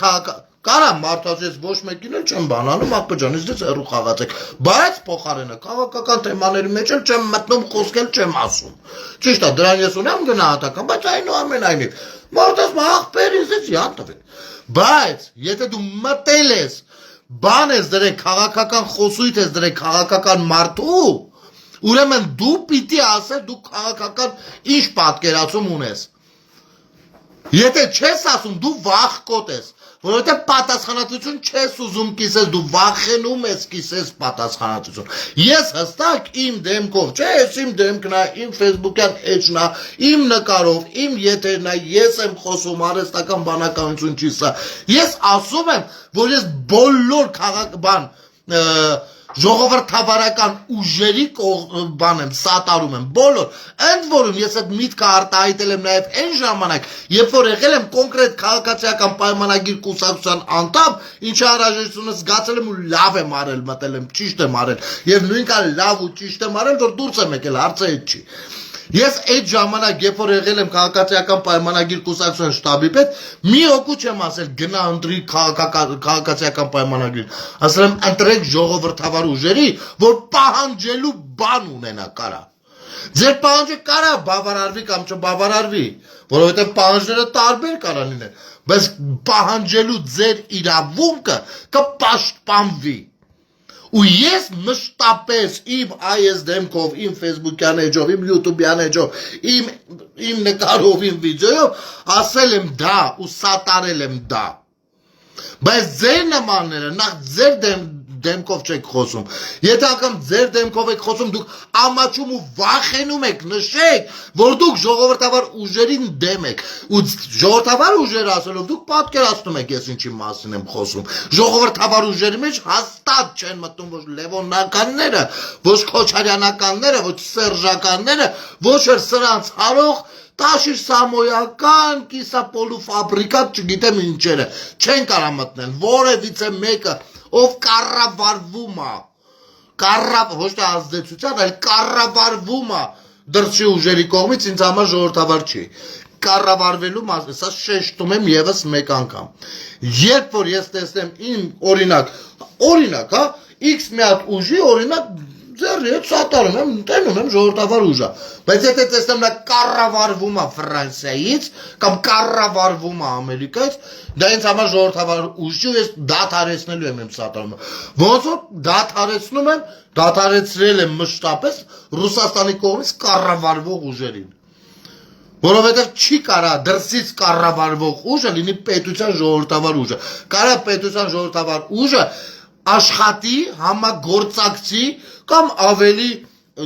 կարա մարդաց ես ոչ մեկին էլ չեմ բանանում, աղբեջան, ես դες հեռու խաղացեք, բայց փոխարենը քաղաքական թեմաների մեջ էլ չեմ մտնում, խոսքել չեմ ասում։ Ճիշտ է, դրան ես ունեմ գնահատական, բայց այնուամենայնիվ, մարդաց աղբեր ինձ յան տվեք։ Բայց եթե դու մտել ես, բան ես դրել, քաղաքական խոսույթ ես դրել քաղաքական մարդու, ուրեմն դու պիտի ասես դու քաղաքական ինչ պատկերացում ունես։ Եթե չես ասում, դու վախկոտ ես, որովհետև պատասխանատվություն չես ուզում կիսես, դու վախենում ես կիսես պատասխանատվություն։ Ես հստակ իմ դեմքով, չէ, ես իմ դեմքն է, իմ Facebook-յան էջն է, իմ նկարով, իմ եթերն է, ես եմ խոսում, արհեստական բանականություն չի սա։ Ես ասում եմ, որ ես բոլոր ժողովրդավարական ուժերի բան եմ, սատարում եմ, բոլոր, ընդ որում ես այդ միտքը արտահայտել եմ նաև այն ժամանակ, երբ որ եղել եմ կոնկրետ քաղաքացիական պայմանագիր կուսակցության անդամ, ինչի անհրաժեշտությունը զգացել եմ ու լավ եմ արել, մտել եմ, ճիշտ եմ արել, եւ նույնքան լավ ու ճիշտ եմ արել, որ դուրս եմ եկել, հարցը այդ չի։ Ես այդ ժամանակ, երբ որ եղել եմ քաղաքացիական պայմանագիր կուսակցության շտաբի պետ, մի հոգու չեմ ասել գնա ընտրի քաղաքացիական պայմանագիր, ասել եմ ընտրեք ժողովրդավար ուժերի, որ պահանջելու բան ունենա կարա։ Ձեր պահանջը կարա բավարարվի կամ չբավարարվի, որովհետև պահանջները տարբեր կարան լինեն, բայց պահանջելու ձեր իրավունքը կպաշտպանվի։ Ու ես մշտապես իմ այս դեմքով, իմ Facebook-յան էջով, իմ YouTube-յան էջով, իմ նկարով, իմ վիդեոյով ասել եմ դա ու սատարել եմ դա։ Բայց ձեր նմանները նախ ձեր դեմքով չեք խոսում։ Եթե անգամ ձեր դեմքով եք խոսում, դուք ամաչում ու վախենում եք, նշեք, որ դուք ժողովրդավար ուժերին դեմ եք։ Ու ժողովրդավար ուժեր ասելով դուք պատկերացնում եք ես ինչի մասին եմ խոսում։ Ժողովրդավար ուժերի մեջ հաստատ չեն մտնում ոչ Լևոնականները, ոչ Քոչարյանականները, ոչ Սերժականները, ոչ էլ սրանց հարող Տաշիր Սամոյական, կիսապոլու ֆաբրիկատ, չգիտեմ ինչերը, չեն կարա մտնել, որևիցե մեկը, ով կառավարվում է, ոչ թե ազդեցության, այլ կառավարվում է դրսի ուժերի կողմից, ինձ համար ժողովրդավար չի, կառավարվելու մասը, սա շեշտում եմ ևս մեկ անգամ, երբ որ ես տեսնեմ իմ օրինակ, X մի հատ ուժի, օրինակ, ձեռի հետ սատարում եմ, տենում եմ ժողովրդավար ուժը, բայց եթե տեսնեմ նա կառավարվում է Ֆրանսիայից կամ կառավարվում է Ամերիկայից, դա ինձ համար ժողովրդավար ուժ չի, ես դադարեցնելու եմ սատարումը։ Ոնց որ դադարեցնում եմ, դադարեցրել եմ մշտապես Ռուսաստանի կողմից կառավարվող ուժերին։ Որովհետև չի կարա դրսից կառավարվող ուժը լինի պետության ժողովրդավար ուժը։ Կարա պետության ժողովրդավար ուժը աշխատի, համագործակցի կամ ավելի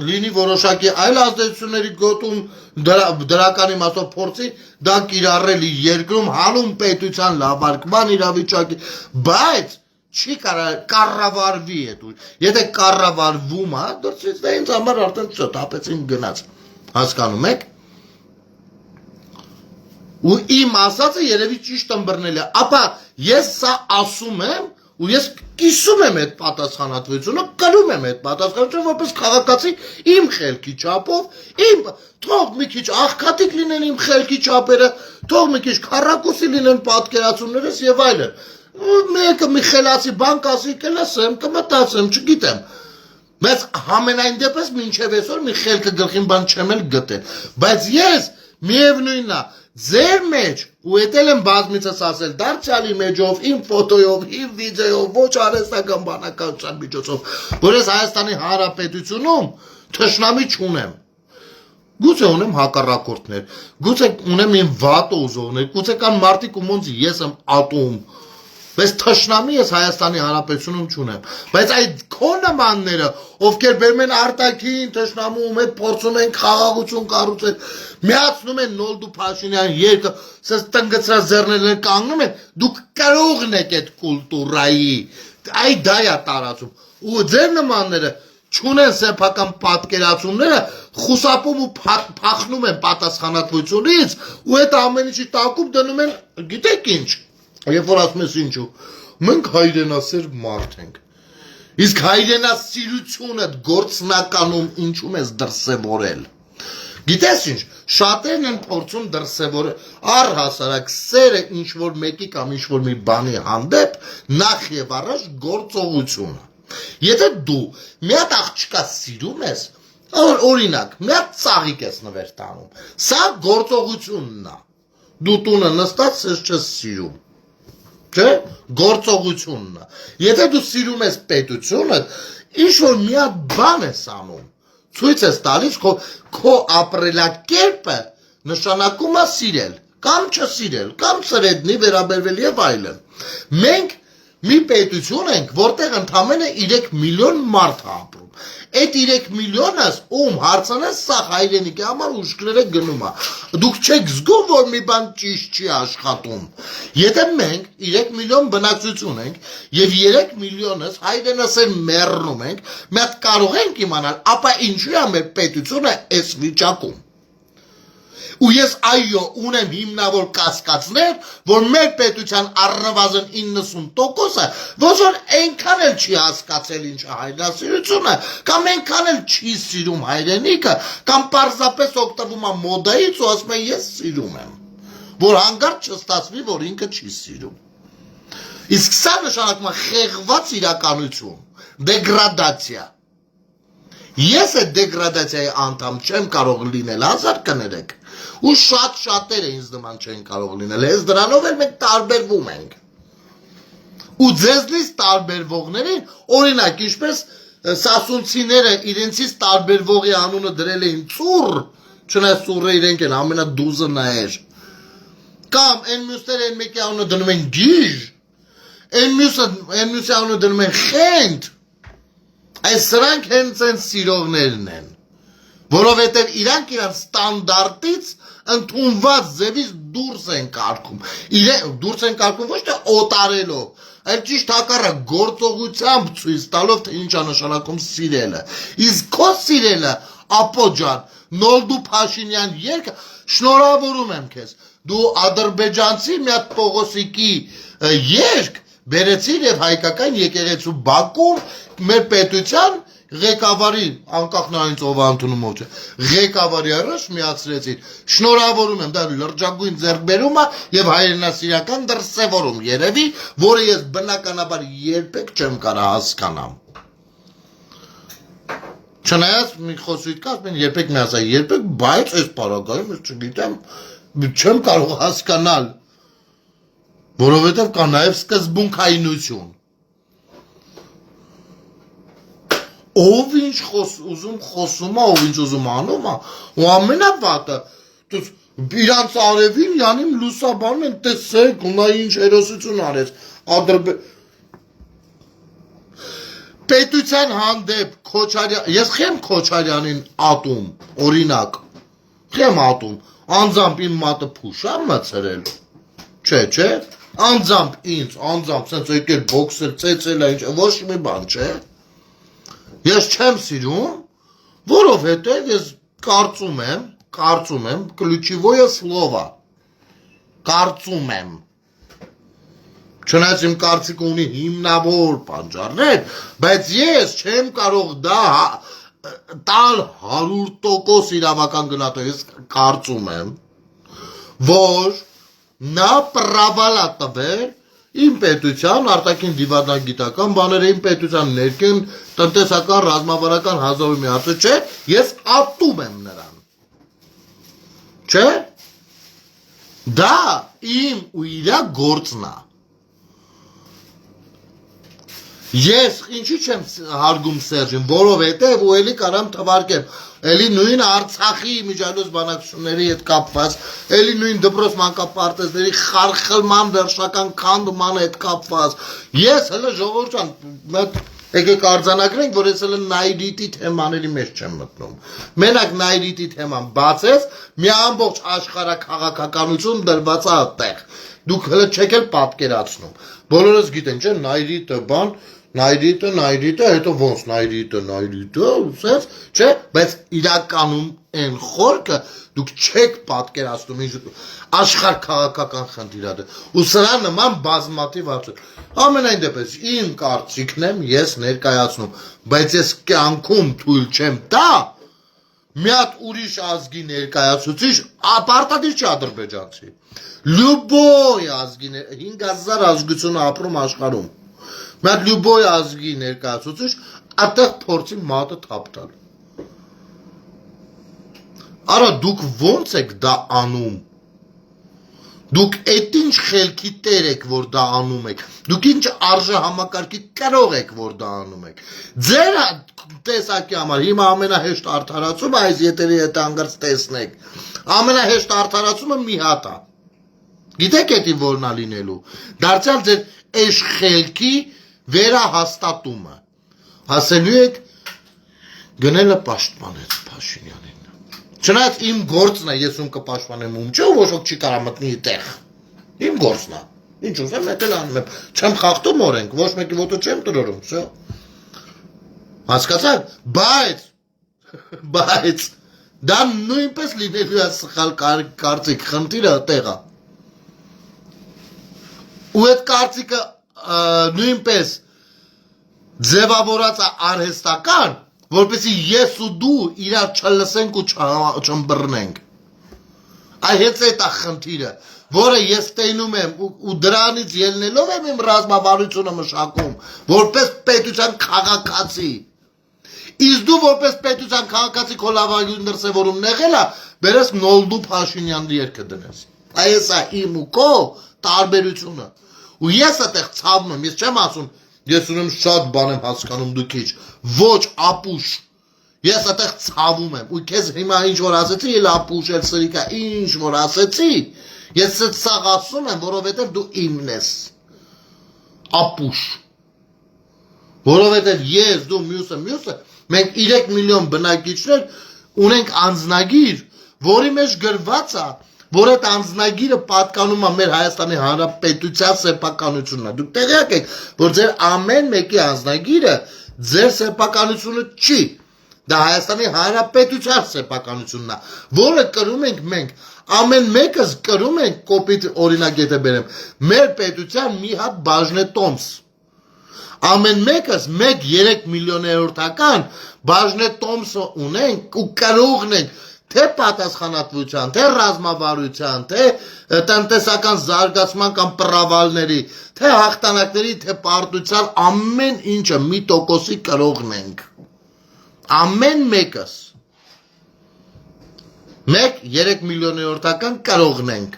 լինի որոշակի այլ ազդեցությունների գոտում դրական իմաստով փորձի դա կիրառել երկրում հանուն պետության լավարկման իրավիճակի, բայց չի կառավարվի այդ ուժ։ Եթե կառավարվում է, դրսից դա ինձ համար արդեն շտապեցին գնաց։ Հասկանում եք։ Ու իմ ասածը երևի ճիշտ ըմբռնել է, ապա ես սա ասում եմ ու ես կիսում եմ այդ պատասխանատվությունը, կրում եմ այդ պատասխանատվությունը, որպես քաղաքացի իմ խելքի չափով, թող մի քիչ աղքատիկ լինեն իմ խելքի չափերը, թող մի քիչ քառակուսի լինեն պատկերացումներս եւ այլն։ Մեկը մի խելացի բան կասի, կլսեմ, կմտածեմ, չգիտեմ։ Բայց համենայն դեպս մինչև այսօր մի խելքը գլխին բան չեմ էլ գտել։ Բայց ես միևնույնն է, ձեր մեջ ու էտել եմ բազմիցս ասել դարձյալի մեջով, իմ ֆոտոյով, իմ վիդեոյով, ոչ արհեստական բանականության միջոցով, որ ես Հայաստանի Հանրապետությունում թշնամի չունեմ։ Գուցե ունեմ հակառակորդներ, գուցե ունեմ իմ վատ ուզողներ, գուցե կան մարդիկ ում ոնց ես եմ ատում, բայց թշնամի ես Հայաստանի Հանրապետությունում չունեմ, բայց այդ քո նմանները, ովքեր բերում են արտաքին թշնամու հետ փորձում են խաղաղություն կառուցել, միացնում են Նոլդու Փաշինյան երկը, սենց տնգծրած ձեռներն կանգնում են, դուք կրողն եք այդ կուլտուրայի, այդ դա է տարածում, ու ձեր նմանները չունեն սեփական պատկերացումները, խուսափում ու փախնում են պատասխանատվությունից, ու այդ ամեն ինչի տակում դնում են, գիտեք ինչ, Երբ որ ասում ես ինչու, մենք հայրենասեր մարդ ենք։ Իսկ հայրենասիրությունը գործնականում ինչու ես դրսևորել։ Գիտես ինչ, շատերն են փորձում դրսևորել առհասարակ սերը ինչ-որ մեկի կամ ինչ-որ մի բանի հանդեպ նախ եւ առաջ գործողությունը։ Եթե դու մի հատ աղջկա սիրում ես, օրինակ, մի հատ ծաղիկ ես նվեր տանում, սա գործողությունն է։ Դու տունը նստած ես չես սիրում։ Չէ, գործողությունն է։ Եթե դու սիրում ես պետությունը, ինչ-որ մի հատ բան ես անում, ցույց ես տալիս քո ապրելակերպը նշանակում է սիրել, կամ չսիրել, կամ սրեդնի վերաբերվել եւ այլն։ Մենք մի պետություն ենք, որտեղ ընդամենը 3 միլիոն մարդ է ապրում։ Այդ 3 միլիոնը ում հարցանես սա հայրենիքի համար ուշքները գնում է։ Դուք չեք զգում, որ մի բան ճիշտ չի աշխատում։ Եթե մենք 3 միլիոն բնակչություն ենք եւ 3 միլիոնս հայրենասեր մեռնում ենք, մենք կարող ենք իմանալ, ապա ինչու է մեր պետությունը այս վիճակում։ Ու ես այո ունեմ հիմնավոր կասկածներ, որ մեր պետության առնվազն 90%-ը ոչ որ այնքան էլ չի հասկացել ինչ է հայրենասիրությունը, կամ այնքան էլ չի սիրում հայրենիքը, կամ պարզապես օգտվում է մոդայից ու ասում է ես սիրում եմ, որ հանգարտ չստացվի, որ ինքը չի սիրում։ Իսկ սա նշանակում է խեղված իրականություն, դեգրադացիա։ Ես այդ դեգրադացիայի անդամ չեմ կարող լինել, հազար կներեք, ու շատերը ինձ նման չեն կարող լինել, ես դրանով էլ մենք տարբերվում ենք։ Ու ձեզնից տարբերվողներին, օրինակ, ինչպես սասունցիները իրենցից տարբերվողի անունը դրել էին ծուռ, չնայած ծուռը իրենք են ամենադուզը նայեր, կամ այն մյուսները այն մեկի անունը դնում են գիժ, այն մյուսի անունը դնում են խենթ, այս սրանք հենց են սիրողներն են, որովհետև իրանք իրան ստանդարտից ընդունված ձևից դուրս են կարգում, դուրս են կարգում ոչ թե օտարելով, այլ ճիշտ հակառակ գործողությամբ ցույց տալով, թե ինչ է նշանակում սիրելը, իսկ քո սիրելը, ապո ջան, Նոլդու Փաշինյան երգը, շնորհավորում եմ քեզ, դու ադրբեջանցի մի հատ Պողոսիկի երգ բերեցիր եւ հայկական եկեղեցու Բաքում մեր պետության ղեկավարի, անկախ նրանից ով ընդունում ով չէ, ղեկավարի առաջ միացրեցին, շնորհավորում եմ, դա լրջագույն ձեռքբերում է եւ հայրենասիրական դրսևորում երևի, որը ես բնականաբար երբեք չեմ կարող հասկանամ։ Չնայած մի խոսույթ կա, ասում են երբեք մի ասա, երբեք, բայց այս պարագայում ես չգիտեմ, չեմ կարող հասկանալ, որովհետև կա նաև սկզբունքայնություն։ Ով ինչ ուզում խոսում է, ով ինչ ուզում անում է, ու ամենավատը, իրանց արևին յանիմ լուսաբանում են, տեսեք, ու նա ինչ հերոսություն արեց, պետության հանդեպ Քոչարյան, ես խեմ Քոչարյանին ատում, օրինակ, խեմ ատում, անձամբ իմ մատը փուշա մցրել, չէ, անձամբ ինձ, անձամբ սենց եկել բոքսել, ծեցել է, ոչ մի բան, չէ, ես չեմ սիրում, որովհետև ես կարծում եմ, ключевое слово, կարծում եմ, չնայած իմ կարծիքը ունի հիմնավոր պատճառներ, բայց ես չեմ կարող դա տալ 100% իրավական գնահատել, ես կարծում եմ, որ նա պրավալ է տվել իմ պետության արտաքին դիվանագիտական բաները, իմ պետության ներքին տնտեսական ռազմավարական հազարի մի հարցը, չէ, ես ատում եմ նրան, չէ, դա իմ ու իրա գործն է, ես ինչի չեմ հարգում Սերժին, որովհետև ու էլի կարամ թվարկեմ, էլի նույն Արցախի միջազգային բանակցությունների հետ կապված, էլի նույն դպրոց մանկապարտեզների խարխլման վերջնական քանդման հետ կապված, ես հələ ժողովուրդ ջան, եկեք արձանագրենք, որ ես հələ նայրիտի թեմաների մեջ չեմ մտնում, մենակ նայրիտի թեման բացես, մի ամբողջ աշխարհաքաղաքականություն դրված է այդտեղ, դուք հələ չեք էլ պատկերացնում, բոլորս գիտեն, չէ, նայրիտը բան, Նայրիտը, հետո ոնց նայրիտը, սենց, չէ, բայց իրականում են խորքը դուք չեք պատկերացնում ինչ աշխարհ քաղաքական խնդիրը ու սրա նման բազմաթիվ հարցեր ամենայն դեպս իմ կարծիքն եմ ես ներկայացնում բայց ես կյանքում թույլ չեմ տա մի հատ ուրիշ ազգի ներկայացուցիչ ապարտադիր չի ադրբեջանցի լյուբոյ ազգի 5000 ազգություն ապրում աշխարհում մի հատ լյուբոյ ազգի ներկայացուցիչ այդտեղ փորձի մատը թափ տալ Արա դուք ոնց եք դա անում Դուք այդ ինչ խելքի տեր եք որ դա անում եք Դուք ինչ արժե համակարգի կրող եք որ դա անում եք Ձեր տեսակի համար հիմա ամենահեշտ արդարացումը այս եթերի հետ հանգարց տեսնեք ամենահեշտ արդարացումը մի հատ է Գիտեք էդի որն է լինելու դարձյալ ձեր այս խելքի վերահաստատումը հասելու եք գնելը պաշտպանեց Փաշինյանին Չնայած իմ գործն է ես ում կպաշտպանեմ ում չէ ոչ ոք չի կարա մտնի այդտեղ իմ գործն է ինչ ուզեմ էդել անում եմ չեմ խախտում օրենք ոչ մեկի ոտը չեմ տրորում всё հասկացաք բայց դա նույնպես լինելու է սխալ կարծիք խնդիրը այդտեղ է ու այդ կարծիքը նույնպես ձևավորած է արհեստական որպեսի ես ու դու իրար չլսենք ու չըմբռնենք այ հենց այդ է խնդիրը որը ես տենում եմ ու դրանից ելնելով եմ իմ ռազմավարությունը մշակում որպես պետության քաղաքացի իսկ դու որպես պետության քաղաքացի քո լավագույն դրսևորումն եղել է բերես Նոլդու Փաշինյանի երգը դնես այս է իմ ու քո տարբերությունը ու ես այդտեղ ցավում եմ ես չեմ ասում Ես ունեմ շատ բան եմ հասկանում դու քիչ ոչ ապուշ ես այդտեղ ցավում եմ ու քեզ հիմա ինչ որ ասեցի էլ ապուշ էլ սրիկա ինչ որ ասեցի ես սաղ ասում եմ որովհետև դու իմն ես ապուշ որովհետև ես դու մյուսը մենք 3 միլիոն բնակիչներ ունենք անձնագիր որի մեջ գրված է որ այդ անձնագիրը պատկանում է մեր Հայաստանի Հանրապետության սեփականությունն է դուք տեղյակ եք որ ձեր ամեն մեկի անձնագիրը ձեր սեփականությունը չի դա Հայաստանի Հանրապետության սեփականությունն է որը կրում ենք մենք ամեն մեկս կրում ենք կոպիտ օրինակ եթե բերեմ մեր պետության մի հատ բաժնետոմս ամեն մեկս 1-3 միլիոներորդական բաժնետոմսը ունենք ու կրողն ենք թե պատասխանատվության, թե ռազմավարության, թե տնտեսական զարգացման կամ պրավալների, թե հաղթանակների, թե պարտության ամեն ինչը մի տոկոսի կրողն ենք։ Ամեն մեկս 1-3 միլիոներորդական կրողն ենք։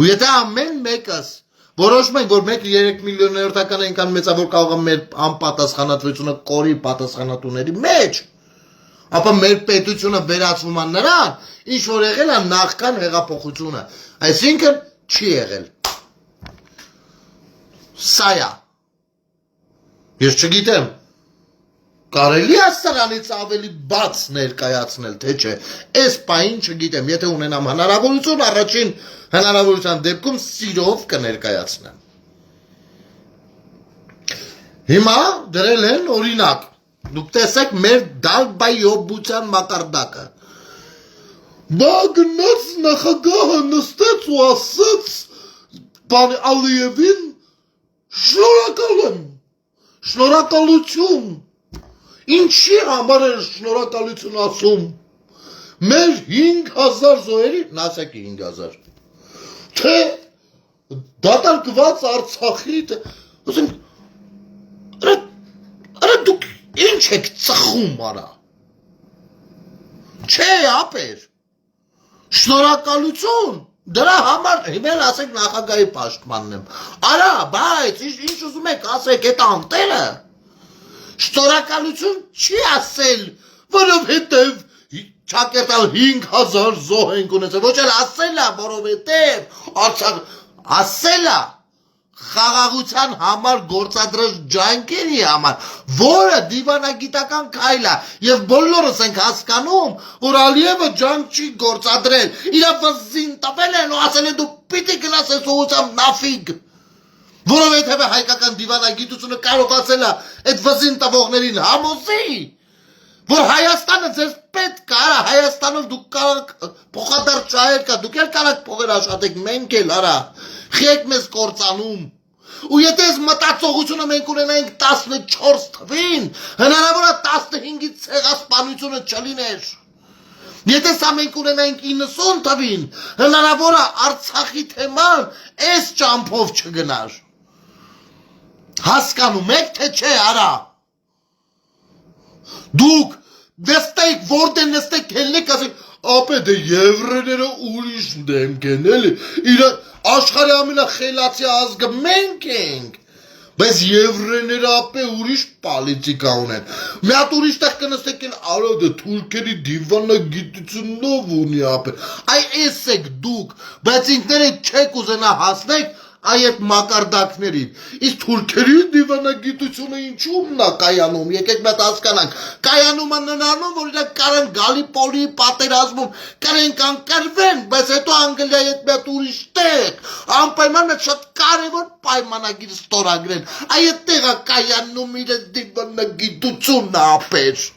Ու եթե ամեն մեկս որոշում ենք, որ 1-3 միլիոներորդական այնքան մեծ է, որ կարող է մեր անպատասխանատվությունը կորի պատասխանատուների մեջ Ապա մեր պետությունը վերածվում է նրան, ինչ որ եղել է նախքան հեղափոխությունը, այսինքն չի եղել։ Սա է։ Ես չգիտեմ, կարելի է սրանից ավելի բաց ներկայացնել, թե չէ, այս պահին չգիտեմ, եթե ունենամ հնարավորություն, առաջին հնարավորության դեպքում սիրով կներկայացնեմ։ Հիմա դրել են օրինակ Դուք տեսեք մեր դալբայոբության մակարդակը Բա գնաց նախագահը նստեց ու ասեց Պան Ալիևին շնորհակալ եմ Շնորհակալություն Ինչի համար է շնորհակալություն ասում Մեր 5000 զոհերի Նասակի 5000 Թե դատարկված Արցախի Արա դուք Ինչ եք ծխում արա Չէ ապեր Շնորհակալություն Դրա համար հիմել ասեք նախագահի պաշտպանն եմ Արա բայց ինչ ուզում եք ասեք այդ անտերը Շնորհակալություն չի ասել որովհետև Չակերտալ 5000 զոհ ենք ունեցել ոչ էլ ասել է որովհետև Արցախ ասել է խաղաղության համար գործադրած ջանքերի համար, որը դիվանագիտական քայլ է, եւ բոլորս ենք հասկանում, որ Ալիևը ջանք չի գործադրել, իր վզին տվել են ու ասել են դու պիտի գնաս այս ուղղությամբ նավիկ։ Որովհետև հայկական դիվանագիտությունը կարողացել է այդ վզին տվողներին համոզի, որ Հայաստանը ձեզ պետք է, արա Հայաստանով դուք կարող փոխադարձ շահեր կա, դուք էլ կարող փողեր աշխատեք, մենք էլ արա, խեք մեզ կործանում։ Ու եթե այս մտածողությունը մենք ունենայինք 14 թվին, հնարավոր է 15-ից ցեղասպանությունը չլիներ։ Եթե սա մենք ունենայինք 90 թվին, հնարավոր է Արցախի թեման այս ճամփով չգնար։ Հասկանում եք, թե չէ, արա։ Դուք նստեք, որտեղ նստեք, ելնեք, ասեք, ապե դե եվրեները ուրիշ դեմք են, էլի, աշխարհի ամենախելացի ազգը մենք ենք, բայց եվրեները ապե ուրիշ պոլիտիկա ունեն։ Մի հատ ուրիշ տեղ կնստեք են, արա դե թուրքերի դիվանագիտությունով ունի ապե։ Այ էս եք դուք, բայց ինքներդ չեք ուզենա հասնեք այդ մակարդակներին, իսկ թուրքերի դիվանագիտությունը ինչու՞մն է կայանում, եկեք մեկ հասկանանք, կայանում է նրանում, որ իրենք կարան Գալիպոլի պատերազմում կարեն կանգնվեն, բայց հետո Անգլիայի հետ մեկ ուրիշ տեղ, անպայման մեկ շատ կարևոր պայմանագիր ստորագրեն, այդ տեղը կայանում իր դիվանագիտությունն ապեր։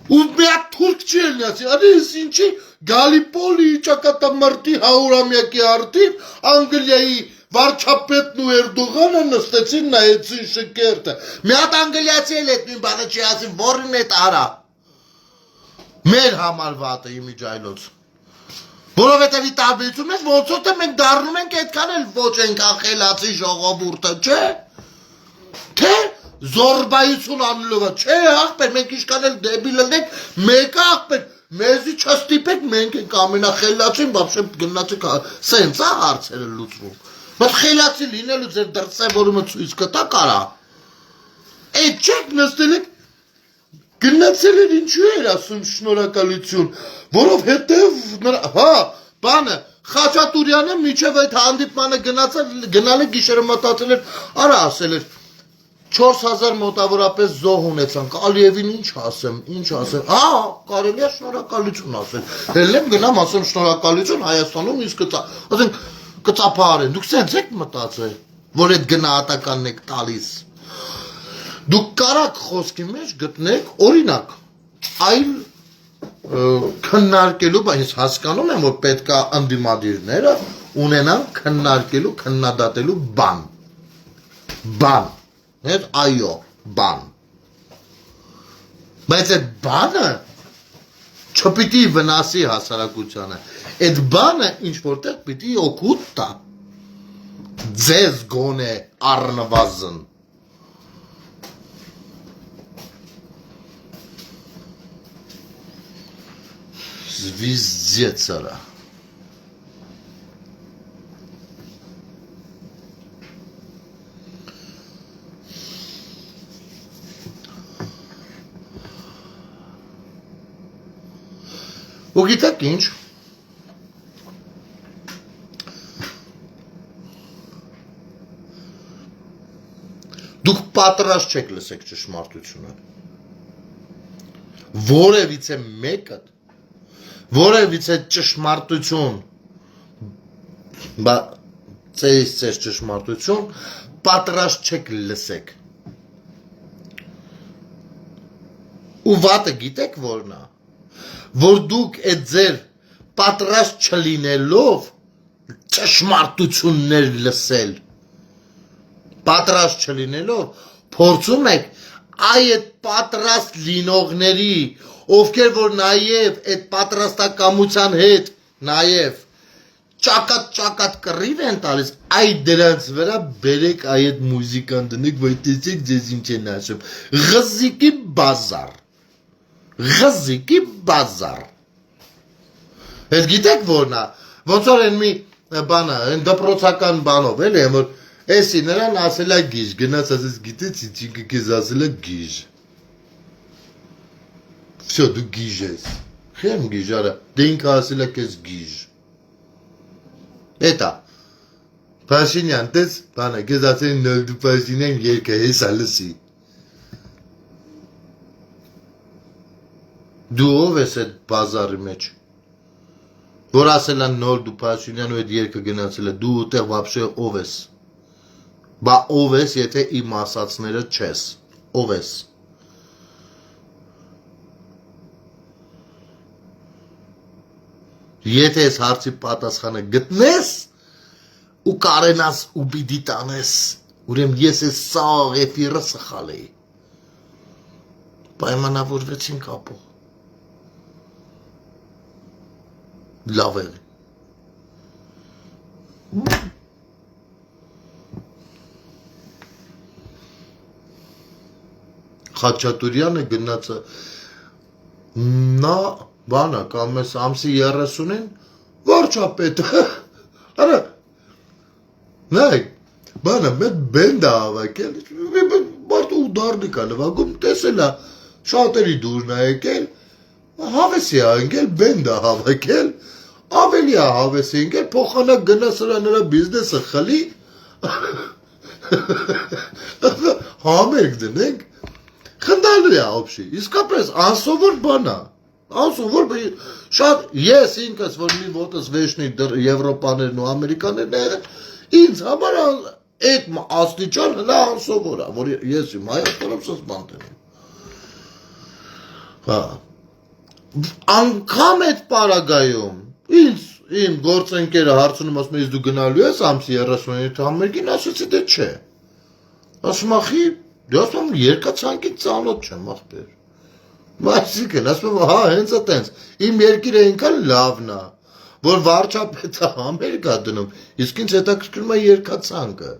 Ու մի հատ թուրք չի ելնացի, արի ես ինչի Գալիպոլի ճակատամարտի 100-ամյակի արդիվ Անգլիայի վարչապետն ու Էրդողանը նստեցին նայեցին շքերթը։ Մի հատ անգլիացի էլ այդ նույն բանը չի ասի, որին էդ արա։ Մեր համար վատը իմիջայլոց։ Որովհետև ի տարբերություն մեզ ոնց որ թե մենք դառնում ենք այդքան էլ ոչ ենք ախելացի ժողովուրդը, չէ։ Թե զորբայություն անելով է, չէ աղբեր, մենք իշքան էլ դեբիլ ենք, մեկը աղբեր, մեզի չստիպեք, մենք ենք ամենախելացին, բաբշե գնացեք, սենց է հարցերը լուծվում, բայց խելացի լինելու ձեր դրսևորումը ցույց կտա կարա, այդ չեք նստել եք, գնացել էր ինչու էր ասում շնորհակալություն, որովհետև, հա, բանը, Խաչատուրյանը միջև այդ հանդիպմանը գնալ է գիշերը մտածել էր, արա ասել էր, 4000 մոտավորապես զոհ ունեցանք, Ալիևին ինչ ասեմ, հա, կարելի է շնորհակալություն ասել, հելեմ գնամ ասեմ շնորհակալություն Հայաստանում ինձ ասենք կծափահարեն, դուք սենց եք մտածել, որ այդ գնահատականն եք տալիս, դուք կարաք խոսքի մեջ գտնեք օրինակ, այլ քննարկելու, բայց հասկանում եմ, որ պետք է ընդդիմադիրները ունենան քննարկելու, քննադատելու բան, այո, բան, բայց այդ բանը չպիտի վնասի հասարակությանը, այդ բանը ինչ-որտեղ պիտի օգուտ տա, ձեզ գոնե առնվազն, Везде цара. Ու գիտեք ինչ, դուք պատրաստ չեք լսեք ճշմարտությունը, որևիցե մեկը, որևիցե ճշմարտություն, ձեր ճշմարտություն, պատրաստ չեք լսեք, ու վատը գիտեք որն է, որ դուք այդ ձեր պատրաստ չլինելով ճշմարտություններ լսել, պատրաստ չլինելով փորձում եք այդ պատրաստ լինողների, ովքեր որ նաև այդ պատրաստակամության հետ նաև ճակատ կռիվ են տալիս, այդ դրանց վրա բերեք այդ մուզիկան դնեք, որ տեսեք ձեզ ինչ են ասում, ղզիկի բազար, հետ գիտեք որն է, ոնց որ են մի բանը, են դպրոցական բանով, էլ եմ, որ էսի նրան ասել է գիժ, գնաց ասես գիտեց, ինքը կեզ ասել է գիժ, վսյո դու գիժ ես, խեմ գիժ արա, դե ինքը ասել է կեզ գիժ, էտա, Փաշինյան, տես, բանը, կեզ ասել են նոլ դու Փաշինյան երկը հեսա լսի, դու ով ես այդ բազարի մեջ, որ ասել են Նոլդու Փաշինյանը այդ երգը գնացել է, դու ուտեղ вообще ով ես։ Բա ով ես, եթե իմ ասածները չես։ Ով ես։ Եթե այս հարցի պատասխանը գտնես ու կարենաս ու պիտի տանես, ուրեմն ես այս սաղ էֆիրը սխալ էի։ Պայմանավորվեցինք ապո։ Լավ է։ Խաչատուրյանը գնացը նա բանա կամ ես ամսի 30-ին վարչապետը արա նայ բանա մեծ բենդ հավաքել մարդու ուդարնիկ է նվագում տեսելա շատերի դուրն է եկել հավեսի է ընկել բենդ է հավաքել ավելի է հավեսի ընկել փոխանակ գնա սրա նրա բիզնեսը խլի համերգ դնենք Խնդալու է ապշի, իսկապես անսովոր բան է, անսովոր շատ ես ինքս, որ մի ոտս վեշնի Եվրոպաներն ու Ամերիկաներն է, ինձ համար այդ աստիճան հլա անսովոր է, որ ես իմ Հայաստանում սս բան տենեմ։ Անգամ այդ պարագայում, ինձ իմ գործընկերը հարցնում ասում ես դու գնալու ես ամսի 30-ին համերգին, ասեցի դե չէ, ասում ախի Դե ասում երկացանկին ծանոթ չեմ ախպեր։ Այսինքն ասում հա հենց այտենց իմ երկիրը ինքան լավն է, որ վարչապետը համերգ է դնում, իսկ ինձ հետաքրքրում է երկացանկը։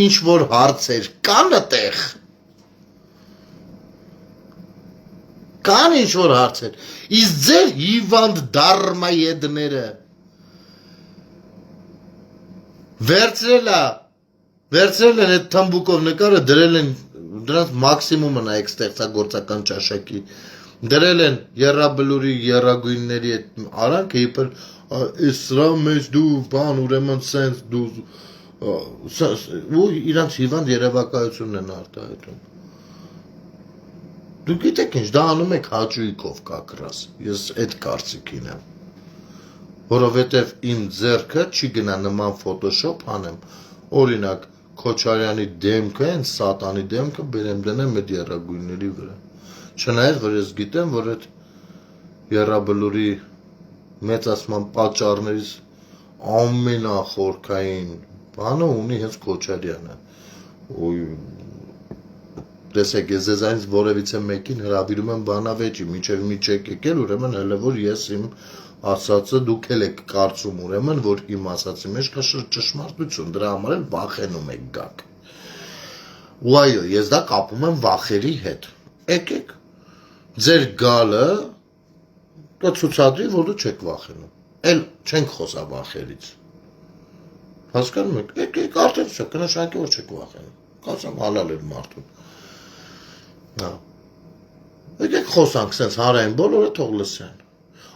Ինչ որ հարցեր կան այդտեղ։ Կան ինչ որ հարցեր։ Իսկ ձեր հիվանդ դարմայեդները Վերցրել են այդ թամբուկով նկարը, դրել են դրանց մաքսիմումը նայեք ստեղծագործական ճաշակի, դրել են եռաբլուրի եռագույնների այդ արանքը, իբր սրա մեջ դու բան ուրեմն սենց դու ու իրանց հիվանդ երևակայությունն են արտահայտում։ Դու գիտեք ինչ, դա անում եք հաճույքով կակրաս, ես այդ կարծիքին եմ, որովհետև իմ ձեռքը չի գնա նման ֆոտոշոփ անեմ, օրինակ Քոչարյանի դեմքը, այն սատանի դեմքը բերեմ դնեմ այդ եռագույնների վրա։ Չնայած որ ես գիտեմ, որ այդ եռաբլուրի մեծացման պատճառներից ամենախորքային բանը ունի հենց Քոչարյանը։ Տեսեք, ես ձեզանից որևիցե մեկին հրավիրում եմ բանավեճի, մինչև մի չեք եկել, ուրեմն հələ որ ես իմ ասածը դուք էլ եք կարծում ուրեմն, որ իմ ասածի մեջ կա ճշմարտություն, դրա համար էլ վախենում եք գաք։ Ու այո, ես դա կապում եմ վախերի հետ։ Եկեք, ձեր գալը դա ցուցադրի, որ դու չեք վախենում։ Էլ չենք խոսա վախերից։ Հասկանում եք, եկեք, արդեն չէ, կնշանակի որ չեք վախենում։ Կասեմ հալալ էր մարդուն։ Հա։ Եկեք խոսանք, սենց հարային բոլորը թող լսեն։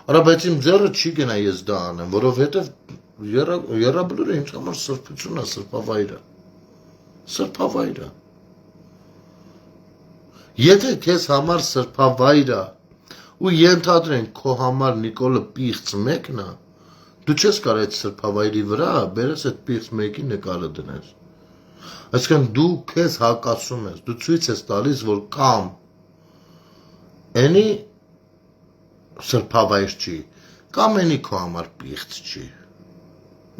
Արա բայց իմ ձեռը չի գնա ես դա անեմ, որովհետև եռաբլուրը ինձ համար սրբություն է, սրբավայր է։ Սրբավայր է։ Եթե քեզ համար սրբավայր է ու ենթադրենք քո համար Նիկոլը պիղծ մեկն է, դու չես կարող այդ սրբավայրի վրա բերես այդ պիղծ մեկի նկարը դնես։ Այսինքն դու քեզ հակասում ես, դու ցույց ես տալիս, որ կամ ენი սրբավայր չի, կամ ენი քո համար պիղծ չի։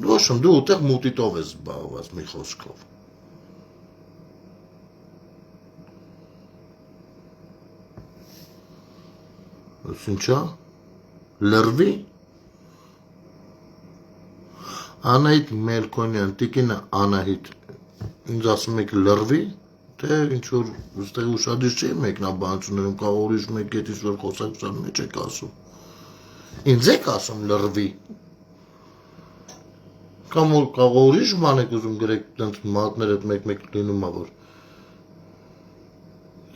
Ոչ դու ուտեղ մուտիտով ես զբաղված մի խոսքով։ Ինչա, լրվի, Անահիտ Մելքոնյան, տիկինը Անահիտ, ինձ ասում եք լրվի, թե ինչ-որ ուստեղ ուշադիր չի մեկնաբանություններում, կա ուրիշ մեկ գետից, որ խոսակցության մեջ եք ասում, ինձ եք ասում լրվի, կամ ուրիշ ման եք ուզում գրեք տենց մատներ էտ մեկ-մեկ լինում որ,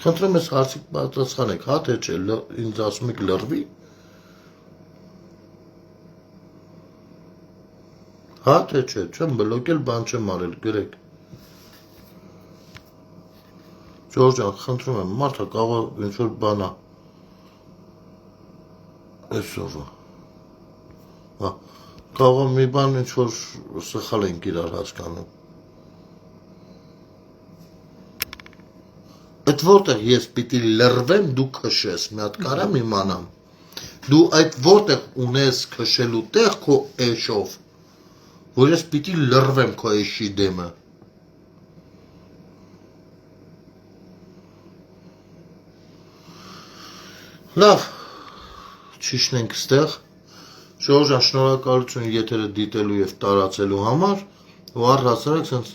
խնդրեմ ես հարցիկ պատասխանեք, հա թե չէ, ինձ ասում եք լրվի, հա թե չէ, չեմ բլոկել, բան չեմ արել, գրեք, Ժորժան, խնդրում եմ, մարդը կարող ինչ-որ բանա, այսովը, Հա, կարող է մի բան ինչ որ սխալ ենք իրար հասկանում։ Այդ որտեղ ես պիտի լրվեմ, դու քշես, մի հատ կարամ իմանամ։ Դու այդ որտեղ ունես քշելու տեղ քո էշով, որ ես պիտի լրվեմ քո էշի դեմը։ Լավ, ճիշտ ենք ստեղ։ Ժողովուրդ, շնորհակալություն եթերը դիտելու եւ տարածելու համար, ու առհասարակ sense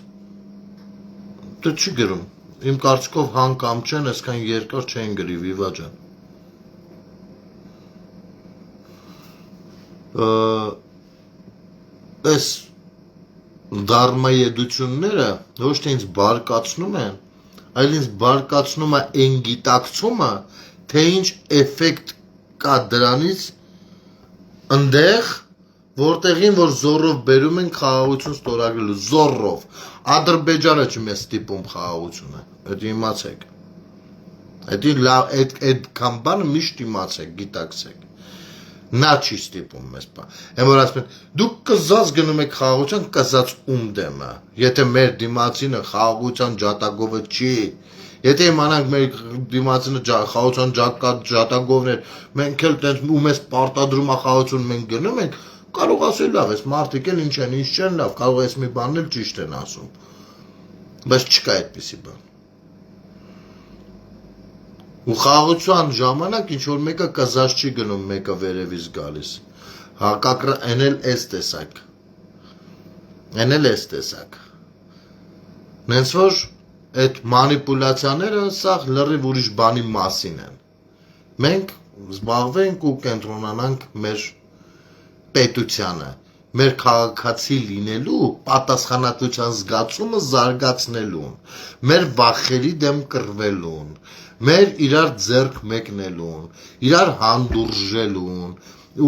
դե չի գրում։ Իմ կարծիքով հան կամ չեն, այսքան երկար չեն գրի Վիվա ջան։ Այս դարմայեդությունները ոչ թե ինձ բարկացնում են, այլ ինձ բարկացնում է այն գիտակցումը, թե ինչ էֆեկտ կա դրանից ընդեղ, որտեղին որ զորով բերում են խաղաղություն ստորագրելու, զորով։ Ադրբեջանը չի մեզ ստիպում խաղաղությունը, այդ իմացեք։ Այդ կամ բանը միշտ իմացեք, գիտակցեք։ Նա չի ստիպում մեզ բան։ Եմ որ ասում են, դուք կզած գնում եք խաղաղության, կզած ում դեմը։ Եթե մեր դիմացինը խաղաղության ջատագովը չի, եթե իմանանք մեր դիմացինը խաղաղության ջատագովն էր, մենք էլ տենց ու մեզ պարտադրում է խաղաղություն մենք գնում ենք, կարող ասել լավ, այս մարդիկ էլ ինչ են, ինչ չեն լավ, կարող է այս մի բանն էլ ճիշտ են ասում։ Բայց չկա այդպիսի բան։ Ու խաղաղության ժամանակ ինչ որ մեկը կզած չի գնում, մեկը վերևից գալիս։ Հակակրը են էլ էս տեսակ։ Նենց որ այդ մանիպուլյացիաները սաղ լրիվ ուրիշ բանի մասին են։ Մենք զբաղվենք ու կենտրոնանանք մեր պետությանը, մեր քաղաքացի լինելու պատասխանատվության զգացումը զարգացնելուն, մեր վախերի դեմ կռվելուն, մեր իրար ձեռք մեկնելուն, իրար հանդուրժելուն,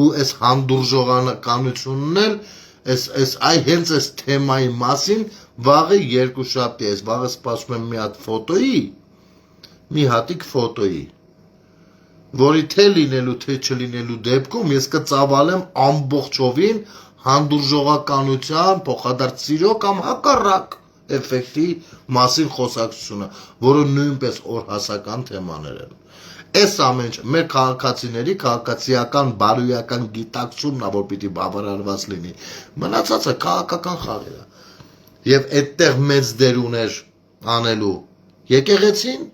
ու այս հանդուրժողականությունն էլ հենց այս թեմայի մասին վաղը երկուշաբթի է, վաղը սպասում եմ մի հատ ֆոտոյի, մի հատիկ ֆոտոյի, որի թե լինելու, թե չլինելու դեպքում ես կծավալեմ ամբողջովին հանդուրժողականության, փոխադարձ սիրո կամ հակառակ էֆեկտի մասին խոսակցությունը, որը նույնպես օրհասական թեմաներ են։ Այս ամեն ինչ մեր քաղաքացիների քաղաքացիական բարոյական գիտակցումն է, որ պիտի բավարարված լինի։ Մնացածը քաղաքական խաղեր է։ Եվ այդտեղ մեծ դեր ուներ անելու եկեղեցին,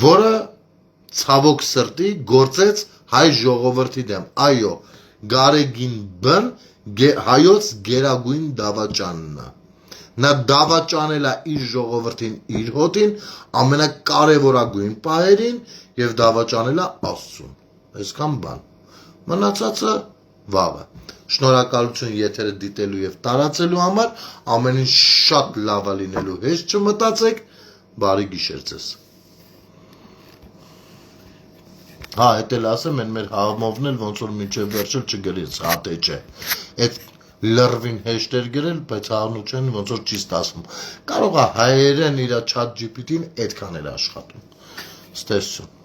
որը ցավոք սրտի գործեց հայ ժողովրդի դեմ։ Այո, Գարեգին բն հայոց գերագույն դավաճանն է։ Նա դավաճանել է իր ժողովրդին, իր հոտին, ամենակարևորագույն պահերին եւ դավաճանել է Աստծուն։ Այսքան բան։ Մնացածը վաղը։ Շնորհակալություն եթերը դիտելու եւ տարածելու համար, ամեն ինչ շատ լավ է լինելու, հեշտ չմտածեք, բարի գիշեր ձեզ։ Հա, էդ էլ ասեմ, են մեր համովն էլ ոնց որ մինչև վերջել չգրեց, հատե չէ։ Այդ լրվին հեշտ էր գրել, բայց հանուչեն ոնց որ չի ստացվում։ Կարող է հայերեն իր chat GPT-ն այդքան էր աշխատում։ Ստեսություն։